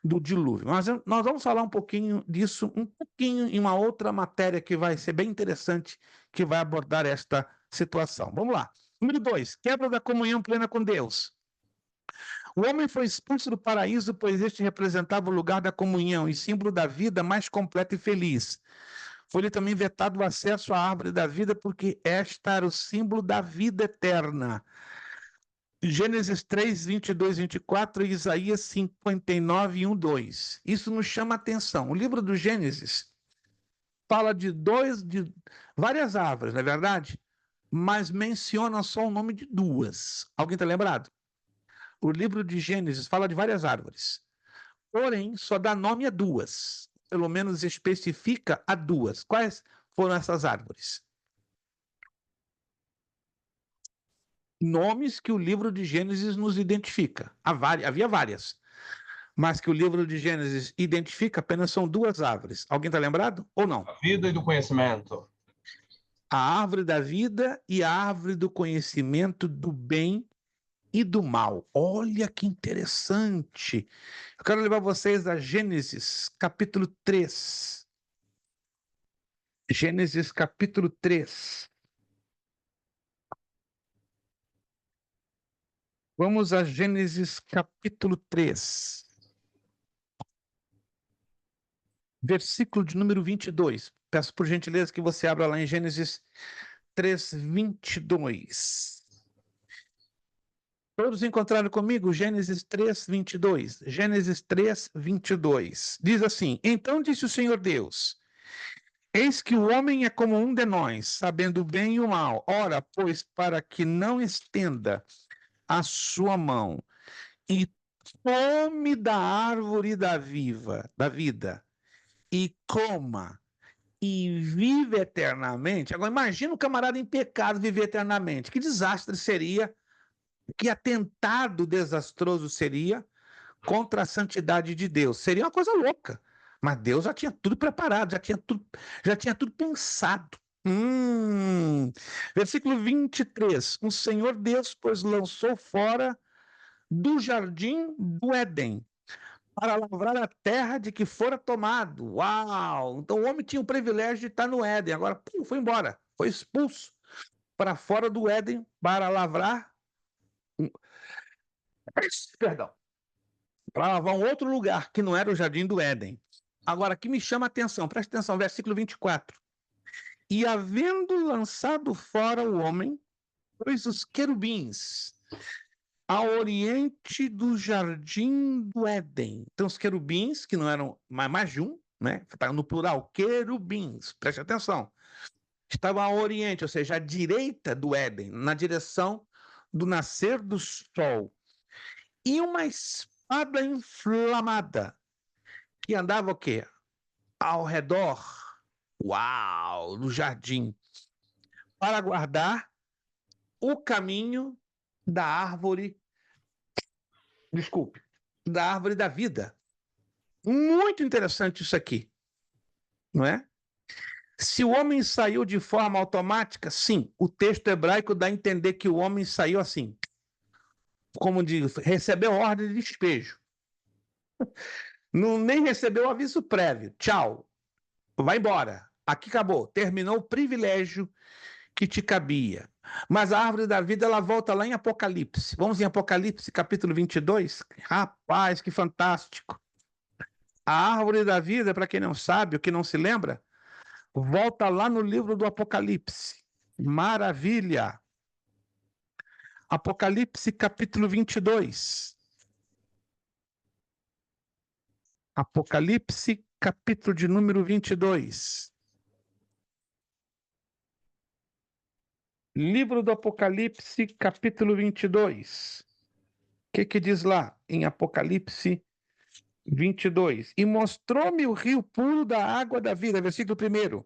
do dilúvio. Mas nós vamos falar um pouquinho disso, um pouquinho em uma outra matéria que vai ser bem interessante, que vai abordar esta situação. Vamos lá. Número 2, quebra da comunhão plena com Deus. O homem foi expulso do paraíso, pois este representava o lugar da comunhão e símbolo da vida mais completa e feliz. Foi-lhe também vetado o acesso à árvore da vida, porque esta era o símbolo da vida eterna. Gênesis 3, 22, 24 e Isaías 59, 1, 2. Isso nos chama a atenção. O livro do Gênesis fala de várias árvores, não é verdade? Mas menciona só o nome de duas. Alguém está lembrado? O livro de Gênesis fala de várias árvores, porém só dá nome a duas, pelo menos especifica a duas. Quais foram essas árvores? Nomes que o livro de Gênesis nos identifica. Havia várias, mas que o livro de Gênesis identifica apenas são duas árvores. Alguém está lembrado ou não? A vida e do conhecimento. A árvore da vida e a árvore do conhecimento do bem e do mal. Olha que interessante. Eu quero levar vocês a Gênesis, capítulo 3. Gênesis, capítulo 3. Vamos a Gênesis, capítulo 3. Versículo de número 22. Peço por gentileza que você abra lá em Gênesis 3, 22. Todos encontraram comigo? Gênesis 3, 22. Gênesis 3, 22. Diz assim: Então disse o Senhor Deus: Eis que o homem é como um de nós, sabendo o bem e o mal. Ora, pois, para que não estenda a sua mão e tome da árvore da vida, e coma, e vive eternamente. Agora, imagina o camarada em pecado viver eternamente. Que desastre seria, que atentado desastroso seria contra a santidade de Deus. Seria uma coisa louca. Mas Deus já tinha tudo preparado, já tinha tudo pensado. Versículo 23. O Senhor Deus, pois, lançou fora do jardim do Éden para lavrar a terra de que fora tomado. Uau! Então o homem tinha o privilégio de estar no Éden. Agora, foi embora, foi expulso para fora do Éden para lavrar. Perdão. Para lavar um outro lugar que não era o jardim do Éden. Agora, aqui me chama a atenção, preste atenção, versículo 24. E havendo lançado fora o homem, pôs os querubins ao oriente do jardim do Éden. Então, os querubins, que não eram mais de um, né? Está no plural, querubins, preste atenção. Estavam ao oriente, ou seja, à direita do Éden, na direção do nascer do sol. E uma espada inflamada, que andava o quê? Ao redor, uau, do jardim, para guardar o caminho da árvore, desculpe, da árvore da vida. Muito interessante isso aqui, não é? Se o homem saiu de forma automática, sim, o texto hebraico dá a entender que o homem saiu assim, como diz, recebeu ordem de despejo. Não, nem recebeu aviso prévio. Tchau, vai embora. Aqui acabou, terminou o privilégio que te cabia. Mas a árvore da vida, ela volta lá em Apocalipse. Vamos em Apocalipse, capítulo 22? Rapaz, que fantástico. A árvore da vida, para quem não sabe, ou que não se lembra, volta lá no livro do Apocalipse. Maravilha! Apocalipse, capítulo 22. Apocalipse, capítulo de número 22. Livro do Apocalipse, capítulo 22. O que diz lá em Apocalipse 22? E mostrou-me o rio puro da água da vida, versículo 1.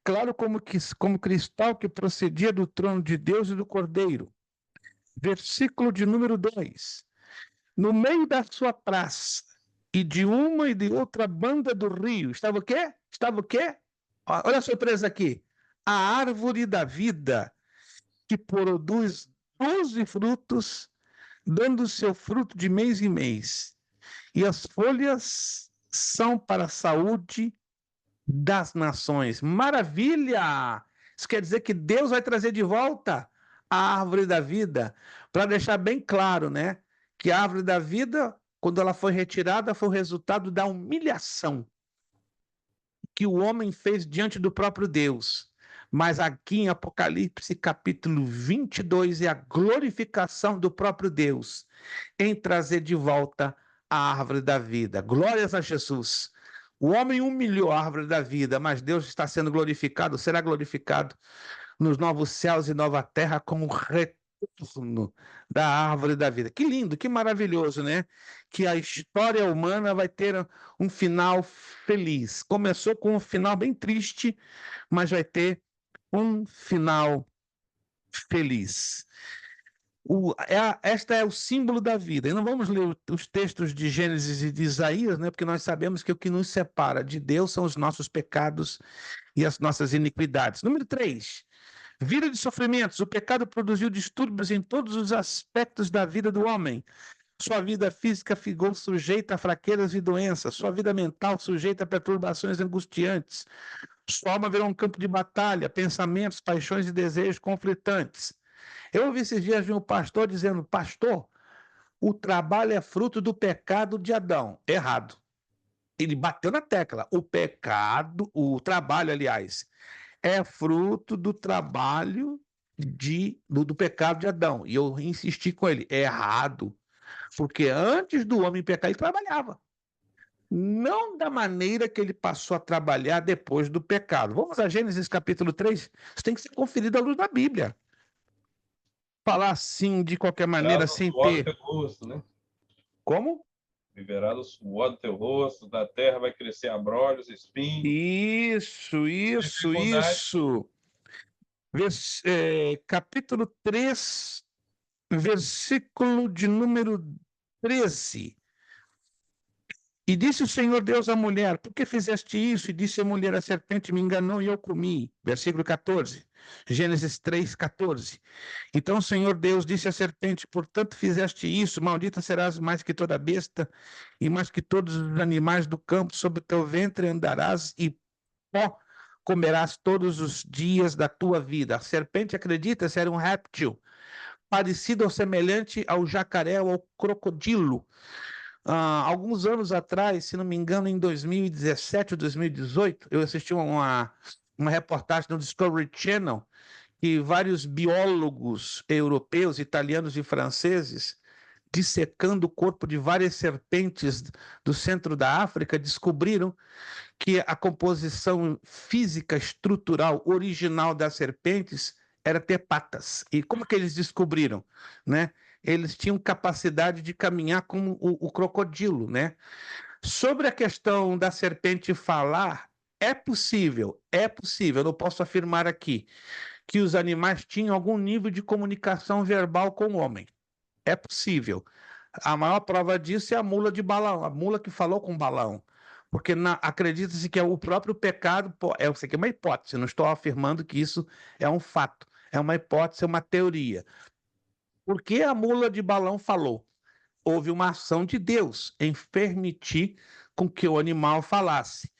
Claro como cristal que procedia do trono de Deus e do Cordeiro. Versículo de número 2. No meio da sua praça, e de uma e de outra banda do rio, estava o quê? Estava o quê? Olha a surpresa aqui. A árvore da vida, que produz 12 frutos, dando seu fruto de mês em mês. E as folhas são para a saúde das nações. Maravilha! Isso quer dizer que Deus vai trazer de volta a árvore da vida, para deixar bem claro, né? Que a árvore da vida, quando ela foi retirada, foi o resultado da humilhação que o homem fez diante do próprio Deus. Mas aqui em Apocalipse, capítulo 22, é a glorificação do próprio Deus em trazer de volta a árvore da vida. Glórias a Jesus. O homem humilhou a árvore da vida, mas Deus está sendo glorificado, será glorificado nos novos céus e nova terra como retorno da árvore da vida. Que lindo, que maravilhoso, né? Que a história humana vai ter um final feliz. Começou com um final bem triste, mas vai ter um final feliz. Esta é o símbolo da vida. E não vamos ler os textos de Gênesis e de Isaías, né? Porque nós sabemos que o que nos separa de Deus são os nossos pecados e as nossas iniquidades. Número 3. Vida de sofrimentos. O pecado produziu distúrbios em todos os aspectos da vida do homem. Sua vida física ficou sujeita a fraquezas e doenças. Sua vida mental sujeita a perturbações angustiantes. Sua alma virou um campo de batalha, pensamentos, paixões e desejos conflitantes. Eu ouvi esses dias um pastor dizendo: pastor, o trabalho é fruto do pecado de Adão. Errado. Ele bateu na tecla. O trabalho, aliás, é fruto do trabalho do pecado de Adão. E eu insisti com ele: é errado. Porque antes do homem pecar, ele trabalhava. Não da maneira que ele passou a trabalhar depois do pecado. Vamos a Gênesis capítulo 3. Isso tem que ser conferido à luz da Bíblia. Falar assim, de qualquer maneira, sem ter... Teu rosto, né? Como? Viverá do suor do teu rosto, da terra vai crescer abrolhos, espinhos. Isso. Capítulo 3, versículo de número 13. E disse o Senhor Deus à mulher: por que fizeste isso? E disse a mulher: a serpente me enganou e eu comi. Versículo 14. Gênesis 3, 14. Então o Senhor Deus disse à serpente: portanto fizeste isso, maldita serás mais que toda besta, e mais que todos os animais do campo, sobre o teu ventre andarás, e pó comerás todos os dias da tua vida. A serpente, acredita-se, era um réptil, parecido ou semelhante ao jacaré ou ao crocodilo. Alguns anos atrás, se não me engano, em 2017 ou 2018, eu assisti uma reportagem no Discovery Channel que vários biólogos europeus, italianos e franceses, dissecando o corpo de várias serpentes do centro da África, descobriram que a composição física, estrutural, original das serpentes era ter patas. E como que eles descobriram, né? Eles tinham capacidade de caminhar como o crocodilo, né? Sobre a questão da serpente falar, é possível, eu não posso afirmar aqui que os animais tinham algum nível de comunicação verbal com o homem. É possível. A maior prova disso é a mula de Balaão, a mula que falou com Balaão. Porque acredita-se que é o próprio pecado, isso aqui é uma hipótese, não estou afirmando que isso é um fato, é uma hipótese, é uma teoria. Por que a mula de Balaão falou? Houve uma ação de Deus em permitir com que o animal falasse.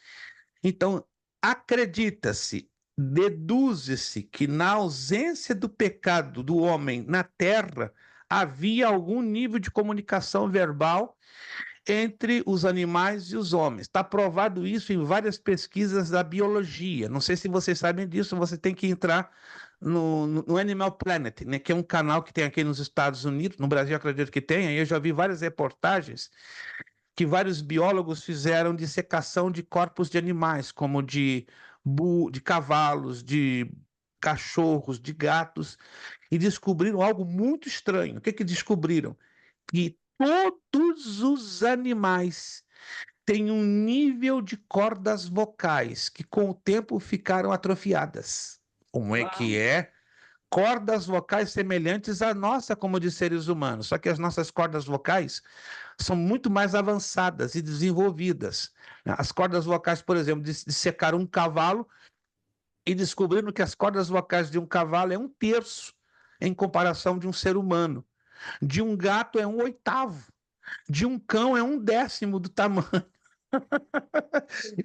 Então, acredita-se, deduz-se que na ausência do pecado do homem na terra, havia algum nível de comunicação verbal entre os animais e os homens. Está provado isso em várias pesquisas da biologia. Não sei se vocês sabem disso, você tem que entrar no Animal Planet, né, que é um canal que tem aqui nos Estados Unidos, no Brasil acredito que tem, eu já vi várias reportagens que vários biólogos fizeram de dissecação de corpos de animais, como de cavalos, de cachorros, de gatos, e descobriram algo muito estranho. O que descobriram? Que todos os animais têm um nível de cordas vocais que com o tempo ficaram atrofiadas. Como é que é? Cordas vocais semelhantes à nossa, como de seres humanos, só que as nossas cordas vocais são muito mais avançadas e desenvolvidas. As cordas vocais, por exemplo, dissecaram um cavalo e descobriram que as cordas vocais de um cavalo é 1/3 em comparação de um ser humano. De um gato é 1/8. De um cão é 1/10 do tamanho.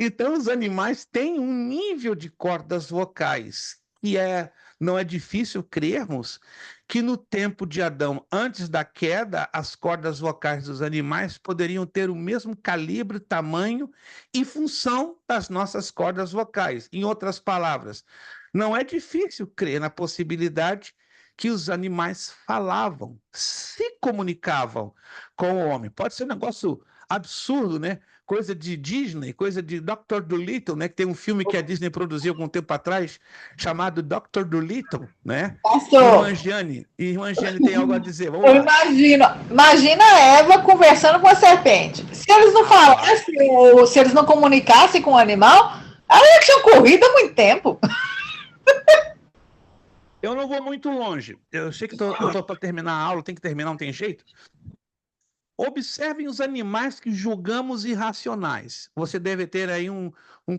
Então, os animais têm um nível de cordas vocais que não é difícil crermos que no tempo de Adão, antes da queda, as cordas vocais dos animais poderiam ter o mesmo calibre, tamanho e função das nossas cordas vocais. Em outras palavras, não é difícil crer na possibilidade que os animais falavam, se comunicavam com o homem. Pode ser um negócio absurdo, né? Coisa de Disney, coisa de Dr. Dolittle, né? Que tem um filme que a Disney produziu algum tempo atrás, chamado Dr. Dolittle, né? Pastor, Irmã Giane tem algo a dizer. Vamos eu lá. imagina a Eva conversando com a serpente. Se eles não falassem, ou se eles não comunicassem com o animal, ela já tinha corrido há muito tempo. Eu não vou muito longe. Eu sei que eu estou para terminar a aula, tem que terminar, não tem jeito. Observem os animais que julgamos irracionais. Você deve ter aí um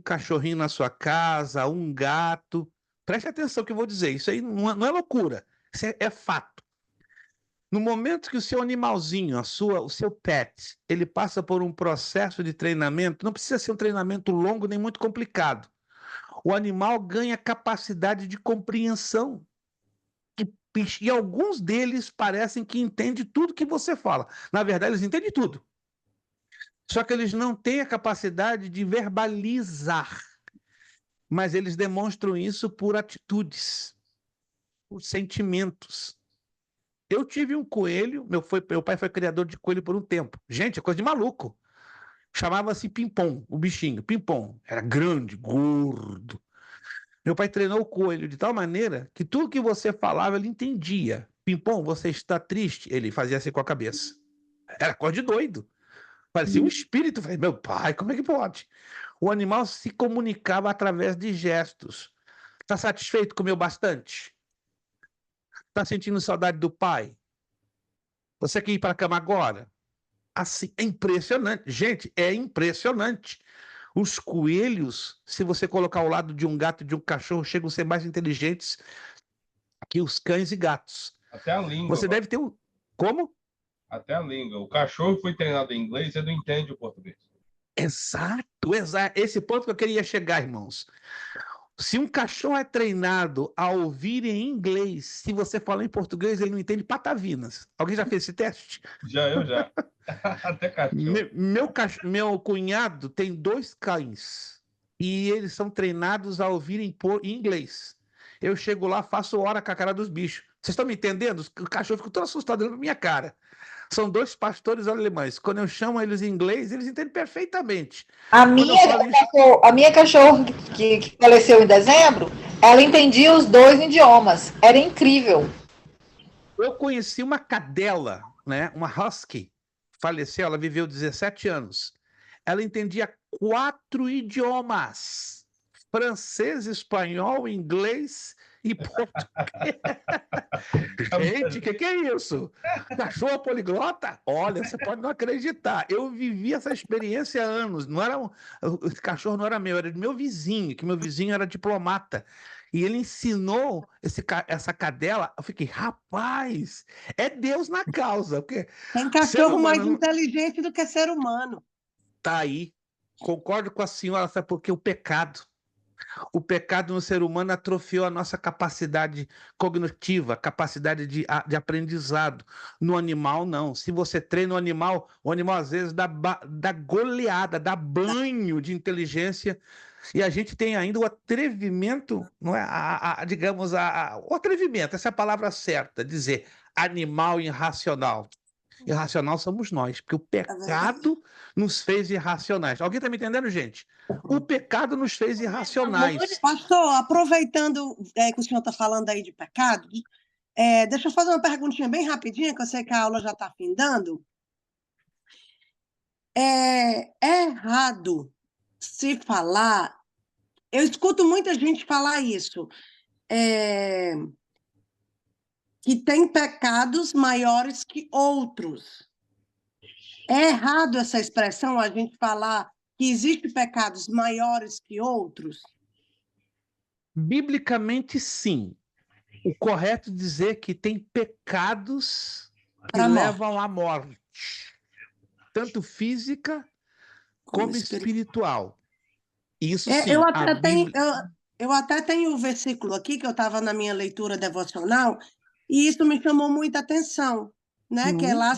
cachorrinho na sua casa, um gato. Preste atenção no que eu vou dizer. Isso aí não é loucura. Isso é fato. No momento que o seu animalzinho, o seu pet, ele passa por um processo de treinamento, não precisa ser um treinamento longo nem muito complicado. O animal ganha capacidade de compreensão. E alguns deles parecem que entendem tudo que você fala. Na verdade, eles entendem tudo. Só que eles não têm a capacidade de verbalizar. Mas eles demonstram isso por atitudes, por sentimentos. Eu tive um coelho, meu pai foi criador de coelho por um tempo. Gente, é coisa de maluco. Chamava-se Pimpom, o bichinho, Pimpom. Era grande, gordo. Meu pai treinou o coelho de tal maneira que tudo que você falava, ele entendia. Pimpom, você está triste? Ele fazia assim com a cabeça. Era coisa de doido. Parecia um espírito. Falei, meu pai, como é que pode? O animal se comunicava através de gestos. Está satisfeito? Comeu bastante? Está sentindo saudade do pai? Você quer ir para a cama agora? Assim, é impressionante. Gente, é impressionante. Os coelhos, se você colocar ao lado de um gato e de um cachorro, chegam a ser mais inteligentes que os cães e gatos. Até a língua. Você deve ter um... Como? Até a língua. O cachorro foi treinado em inglês, ele não entende o português. Exato, exato. Esse ponto que eu queria chegar, irmãos. Se um cachorro é treinado a ouvir em inglês, se você fala em português, ele não entende patavinas. Alguém já fez esse teste? Eu já. Até cachorro. Meu cunhado tem 2 cães e eles são treinados a ouvir em inglês. Eu chego lá, faço hora com a cara dos bichos. Vocês estão me entendendo? O cachorro fica todo assustado olhando pra minha cara. São 2 pastores alemães. Quando eu chamo eles em inglês, eles entendem perfeitamente. A minha cachorra que faleceu em dezembro, ela entendia os 2 idiomas. Era incrível. Eu conheci uma cadela, né? Uma husky. Faleceu, ela viveu 17 anos. Ela entendia 4 idiomas: francês, espanhol, inglês em português. Gente, o que é isso? Cachorro poliglota? Olha, você pode não acreditar. Eu vivi essa experiência há anos. Esse cachorro não era meu, era do meu vizinho, que meu vizinho era diplomata. E ele ensinou essa cadela. Eu fiquei, rapaz, é Deus na causa. Porque Tem ser cachorro mais humano inteligente do que ser humano. tá aí. Concordo com a senhora, sabe por quê? O pecado no ser humano atrofiou a nossa capacidade cognitiva, capacidade de aprendizado. No animal, não. Se você treina o animal às vezes dá goleada, dá banho de inteligência. E a gente tem ainda o atrevimento, não é? Digamos, o atrevimento, essa é a palavra certa, dizer animal irracional. Irracional somos nós, porque o pecado nos fez irracionais. Alguém está me entendendo, gente? O pecado nos fez irracionais. Pastor, aproveitando que o senhor está falando aí de pecados, deixa eu fazer uma perguntinha bem rapidinha, que eu sei que a aula já está findando. É errado se falar, eu escuto muita gente falar isso, que tem pecados maiores que outros. É errado essa expressão, a gente falar que existem pecados maiores que outros? Biblicamente, sim. O correto é dizer que tem pecados que Pra morte. levam à morte, tanto física como espiritual. Isso sim. Eu até tenho o versículo aqui, que eu estava na minha leitura devocional, e isso me chamou muita atenção, né? Que é lá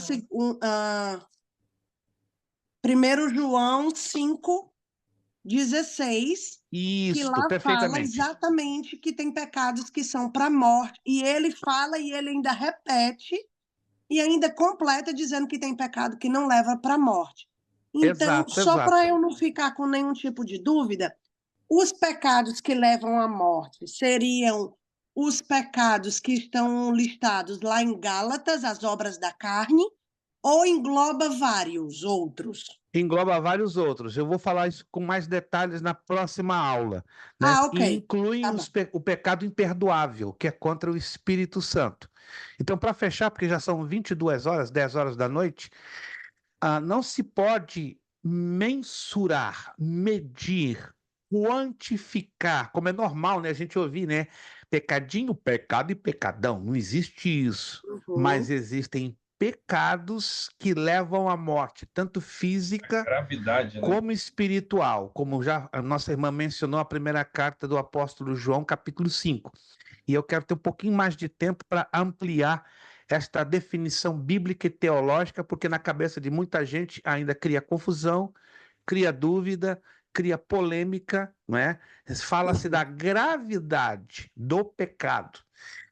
1 João 5,16, que Isso, lá fala perfeitamente. exatamente que tem pecados que são para a morte. E ele fala e ele ainda repete e ainda completa dizendo que tem pecado que não leva para a morte. Então, só para eu não ficar com nenhum tipo de dúvida, os pecados que levam à morte seriam os pecados que estão listados lá em Gálatas, as obras da carne, ou engloba vários outros? Engloba vários outros. Eu vou falar isso com mais detalhes na próxima aula. Né? Ok. E incluem o pecado imperdoável, que é contra o Espírito Santo. Então, para fechar, porque já são 22 horas, 10 horas da noite, não se pode mensurar, medir, quantificar, como é normal, né? A gente ouvir, né? Pecadinho, pecado e pecadão. Não existe isso. Mas existem pecados que levam à morte, tanto física gravidade, como espiritual, como já a nossa irmã mencionou a primeira carta do apóstolo João, capítulo 5. E eu quero ter um pouquinho mais de tempo para ampliar esta definição bíblica e teológica, porque na cabeça de muita gente ainda cria confusão, cria dúvida, cria polêmica, não é? Fala-se da gravidade do pecado.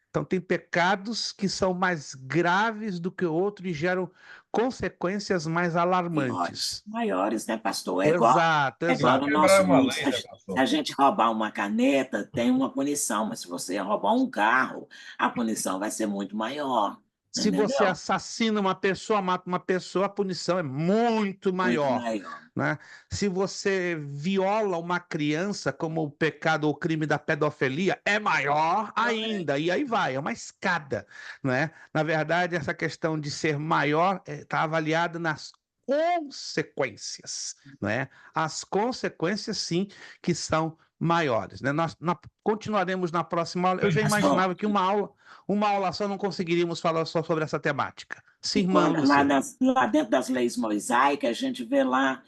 Então, tem pecados que são mais graves do que outros e geram consequências mais alarmantes. Maiores, né, pastor? Exato. No nosso mundo. Se a gente roubar uma caneta, tem uma punição, mas se você roubar um carro, a punição vai ser muito maior. Se você assassina uma pessoa, mata uma pessoa, a punição é muito maior. Né? Se você viola uma criança, como o pecado ou crime da pedofilia, é maior ainda. E aí vai, é uma escada. Né? Na verdade, essa questão de ser maior está avaliada nas consequências. Né? As consequências, sim, que são maiores. Né? Nós continuaremos na próxima aula. Eu já imaginava que uma aula só não conseguiríamos falar só sobre essa temática. Sim, irmã Lúcia. Lá dentro das leis mosaicas, a gente vê lá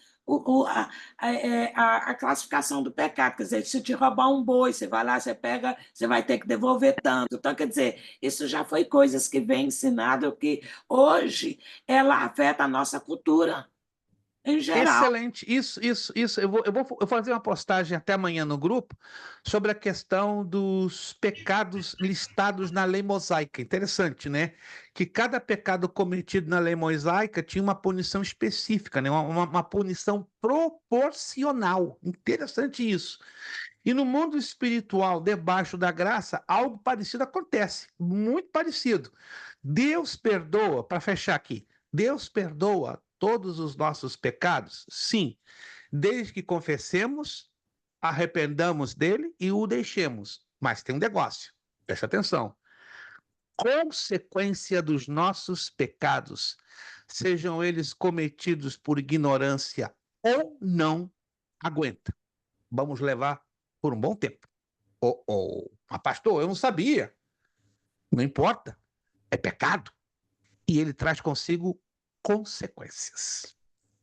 a classificação do pecado. Quer dizer, se te roubar um boi, você vai lá, você pega, você vai ter que devolver tanto. Então, quer dizer, isso já foi coisas que vem ensinado que hoje ela afeta a nossa cultura. Em geral. Excelente, isso. Eu vou fazer uma postagem até amanhã no grupo sobre a questão dos pecados listados na lei mosaica. Interessante, né? Que cada pecado cometido na lei mosaica tinha uma punição específica, né? Uma punição proporcional. Interessante isso. E no mundo espiritual, debaixo da graça, algo parecido acontece, muito parecido. Deus perdoa, para fechar aqui, Deus perdoa todos os nossos pecados? Sim, desde que confessemos, arrependamos dele e o deixemos. Mas tem um negócio. preste atenção, consequência dos nossos pecados, sejam eles cometidos por ignorância ou não, aguenta. Vamos levar por um bom tempo. Mas pastor, eu não sabia. Não importa, é pecado. E ele traz consigo consequências.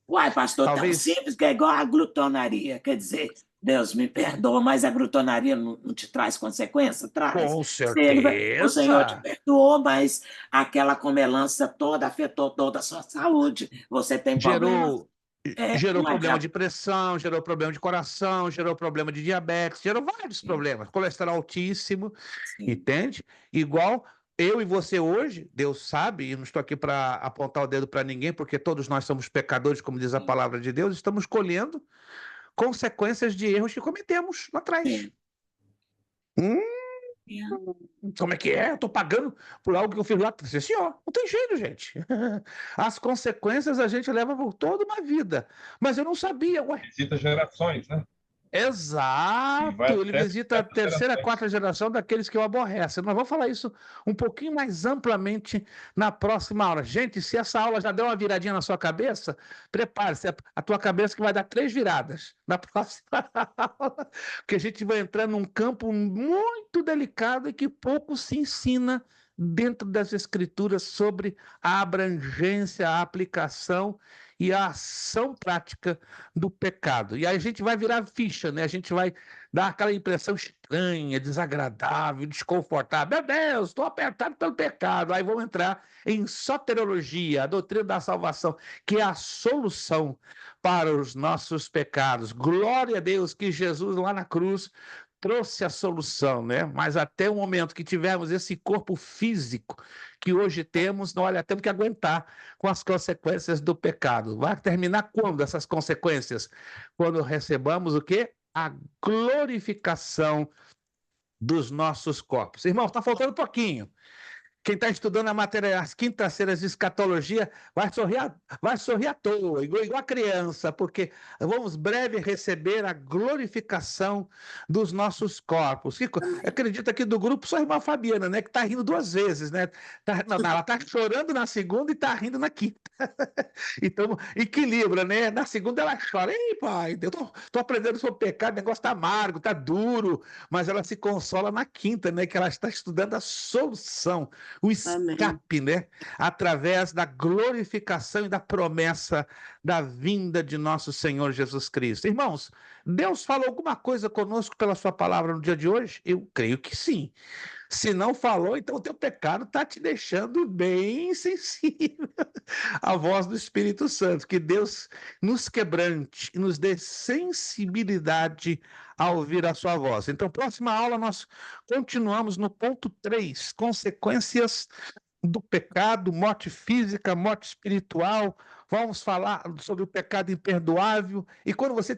Uai, pastor, Talvez... tão simples que é igual a glutonaria. Quer dizer, Deus me perdoa, mas a glutonaria não te traz consequência? Traz. Com certeza. O Senhor te perdoou, mas aquela comelança toda afetou toda a sua saúde. Você tem problemas. Gerou problema de pressão, gerou problema de coração, gerou problema de diabetes, gerou vários problemas. Colesterol altíssimo, entende? Igual eu e você hoje, Deus sabe, e não estou aqui para apontar o dedo para ninguém, porque todos nós somos pecadores, como diz a palavra de Deus, estamos colhendo consequências de erros que cometemos lá atrás. Como é que é? Eu estou pagando por algo que eu fiz lá atrás. Assim, ó, não tem jeito, gente. As consequências a gente leva por toda uma vida. Mas eu não sabia. Ué. Visita gerações, né? Exato, ele visita a terceira, quarta geração daqueles que o aborrecem. Nós vamos falar isso um pouquinho mais amplamente na próxima aula. Gente, se essa aula já deu uma viradinha na sua cabeça, prepare-se, a tua cabeça que vai dar 3 viradas na próxima aula, porque a gente vai entrar num campo muito delicado e que pouco se ensina dentro das escrituras sobre a abrangência, a aplicação e a ação prática do pecado. E aí a gente vai virar ficha, né? A gente vai dar aquela impressão estranha, desagradável, desconfortável. Meu Deus, estou apertado pelo pecado. Aí vamos entrar em soteriologia, a doutrina da salvação, que é a solução para os nossos pecados. Glória a Deus que Jesus lá na cruz trouxe a solução, né? Mas até o momento que tivermos esse corpo físico que hoje temos, olha, temos que aguentar com as consequências do pecado. Vai terminar quando essas consequências? Quando recebamos o quê? A glorificação dos nossos corpos. Irmão, está faltando um pouquinho. Quem está estudando a matéria, as quintas-feiras de escatologia, vai sorrir à toa, igual a criança, porque vamos breve receber a glorificação dos nossos corpos. Acredita que do grupo só a irmã Fabiana, né, que está rindo 2 vezes, né? Ela está chorando na segunda e está rindo na quinta. Então, equilibra, né? Na segunda ela chora. Ei, pai, eu tô aprendendo sobre pecado, o negócio está amargo, está duro, mas ela se consola na quinta, né? Que ela está estudando a solução, o escape, né? Através da glorificação e da promessa da vinda de nosso Senhor Jesus Cristo. Irmãos, Deus falou alguma coisa conosco pela sua palavra no dia de hoje? Eu creio que sim. Se não falou, então o teu pecado está te deixando bem sensível à voz do Espírito Santo. Que Deus nos quebrante e nos dê sensibilidade a ouvir a sua voz. Então, próxima aula, nós continuamos no ponto 3, consequências do pecado, morte física, morte espiritual. Vamos falar sobre o pecado imperdoável. E quando você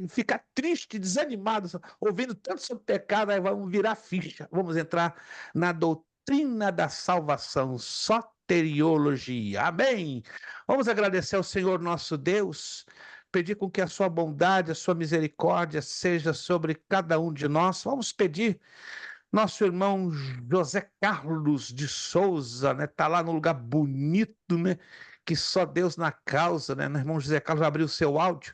fica triste, desanimado, ouvindo tanto sobre pecado, aí vamos virar ficha. Vamos entrar na doutrina da salvação, soteriologia. Amém? Vamos agradecer ao Senhor nosso Deus, pedir com que a sua bondade, a sua misericórdia seja sobre cada um de nós. Vamos pedir nosso irmão José Carlos de Souza, né? Tá lá no lugar bonito, né? Que só Deus na causa, né? O irmão José Carlos abriu o seu áudio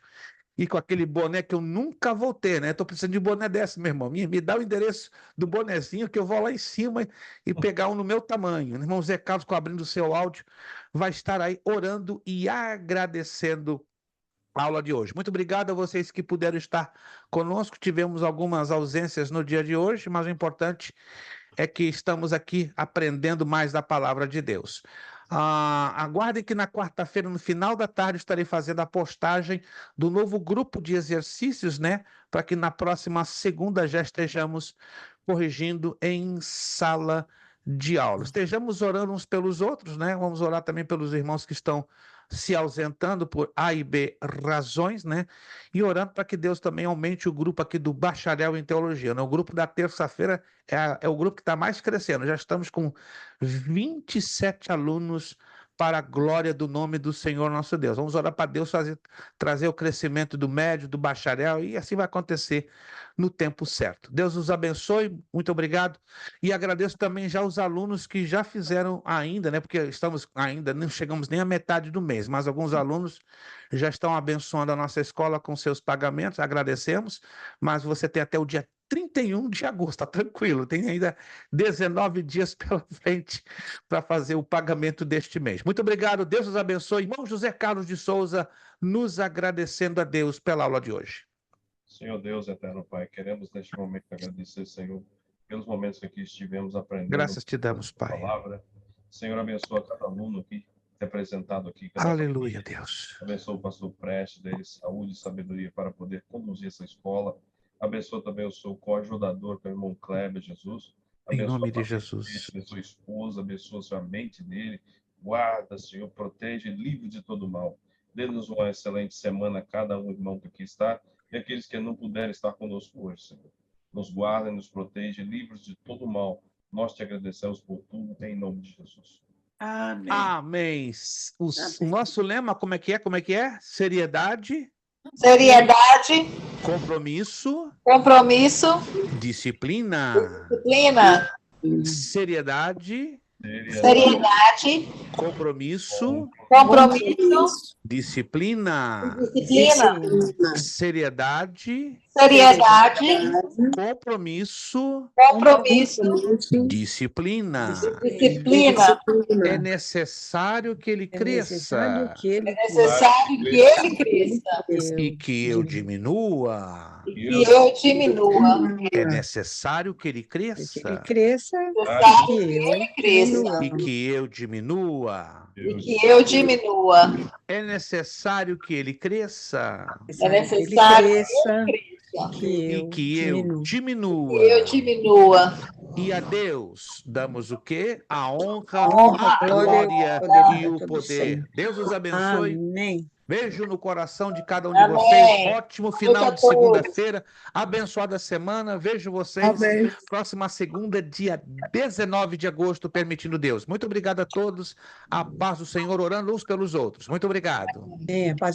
e com aquele boné que eu nunca vou ter, né? Tô precisando de boné desse, meu irmão. Me dá o endereço do bonezinho que eu vou lá em cima e pegar um no meu tamanho. O irmão José Carlos, abrindo o seu áudio, vai estar aí orando e agradecendo a aula de hoje. Muito obrigado a vocês que puderam estar conosco. Tivemos algumas ausências no dia de hoje, mas o importante é que estamos aqui aprendendo mais da palavra de Deus. Aguardem que na quarta-feira, no final da tarde, estarei fazendo a postagem do novo grupo de exercícios, né? Para que na próxima segunda já estejamos corrigindo em sala de aula. Estejamos orando uns pelos outros, né? Vamos orar também pelos irmãos que estão se ausentando por A e B razões, né? E orando para que Deus também aumente o grupo aqui do bacharel em teologia, né? O grupo da terça-feira é o grupo que está mais crescendo. Já estamos com 27 alunos para a glória do nome do Senhor nosso Deus. Vamos orar para Deus trazer o crescimento do médio, do bacharel, e assim vai acontecer no tempo certo. Deus os abençoe, muito obrigado, e agradeço também já os alunos que já fizeram ainda, né, porque estamos ainda, não chegamos nem à metade do mês, mas alguns alunos já estão abençoando a nossa escola com seus pagamentos, agradecemos, mas você tem até o dia 31 de agosto, tá tranquilo, tem ainda 19 dias pela frente para fazer o pagamento deste mês. Muito obrigado, Deus os abençoe. Irmão José Carlos de Souza, nos agradecendo a Deus pela aula de hoje. Senhor Deus, eterno Pai, queremos neste momento agradecer, Senhor, pelos momentos que aqui estivemos aprendendo. Graças te damos, a Pai. palavra. Senhor, abençoa cada aluno aqui, representado aqui. Aleluia, Deus. Abençoa o pastor Prestes, dele saúde e sabedoria para poder conduzir essa escola. Abençoa também o seu coajudador, que é o irmão Kleber, Jesus. Em Abençoa nome de Jesus. Abençoa a esposa, abençoa a sua mente dele. Guarda, Senhor, protege, livre de todo mal. Dê-nos uma excelente semana, cada um irmão que aqui está, e aqueles que não puderem estar conosco hoje, Senhor. Nos guarda, nos protege, livres de todo mal. Nós te agradecemos por tudo, em nome de Jesus. Amém. Amém. O nosso lema, como é que é? Como é que é? Seriedade. Seriedade, Compromisso. compromisso, Disciplina. disciplina, Seriedade. seriedade, Compromisso. compromisso, Disciplina. disciplina, Seriedade. seriedade, Compromisso. compromisso, Disciplina. disciplina. É necessário que ele cresça É necessário que ele cresça e que eu diminua. e que eu diminua. É necessário que ele cresça É necessário que ele cresça e que eu diminua. e que eu diminua. É necessário que ele cresça É necessário que ele cresça e que eu diminua. e eu diminua. E a Deus damos o quê? A honra, Honra, a glória glória e o todo poder. sempre. Deus os abençoe. Amém. Beijo no coração de cada um de Amém. vocês. Ótimo final Muito de bom. segunda-feira. Abençoada semana. Vejo vocês Amém. próxima segunda, dia 19 de agosto, permitindo Deus. Muito obrigado a todos. A paz do Senhor, orando uns pelos outros. Muito obrigado. É, paz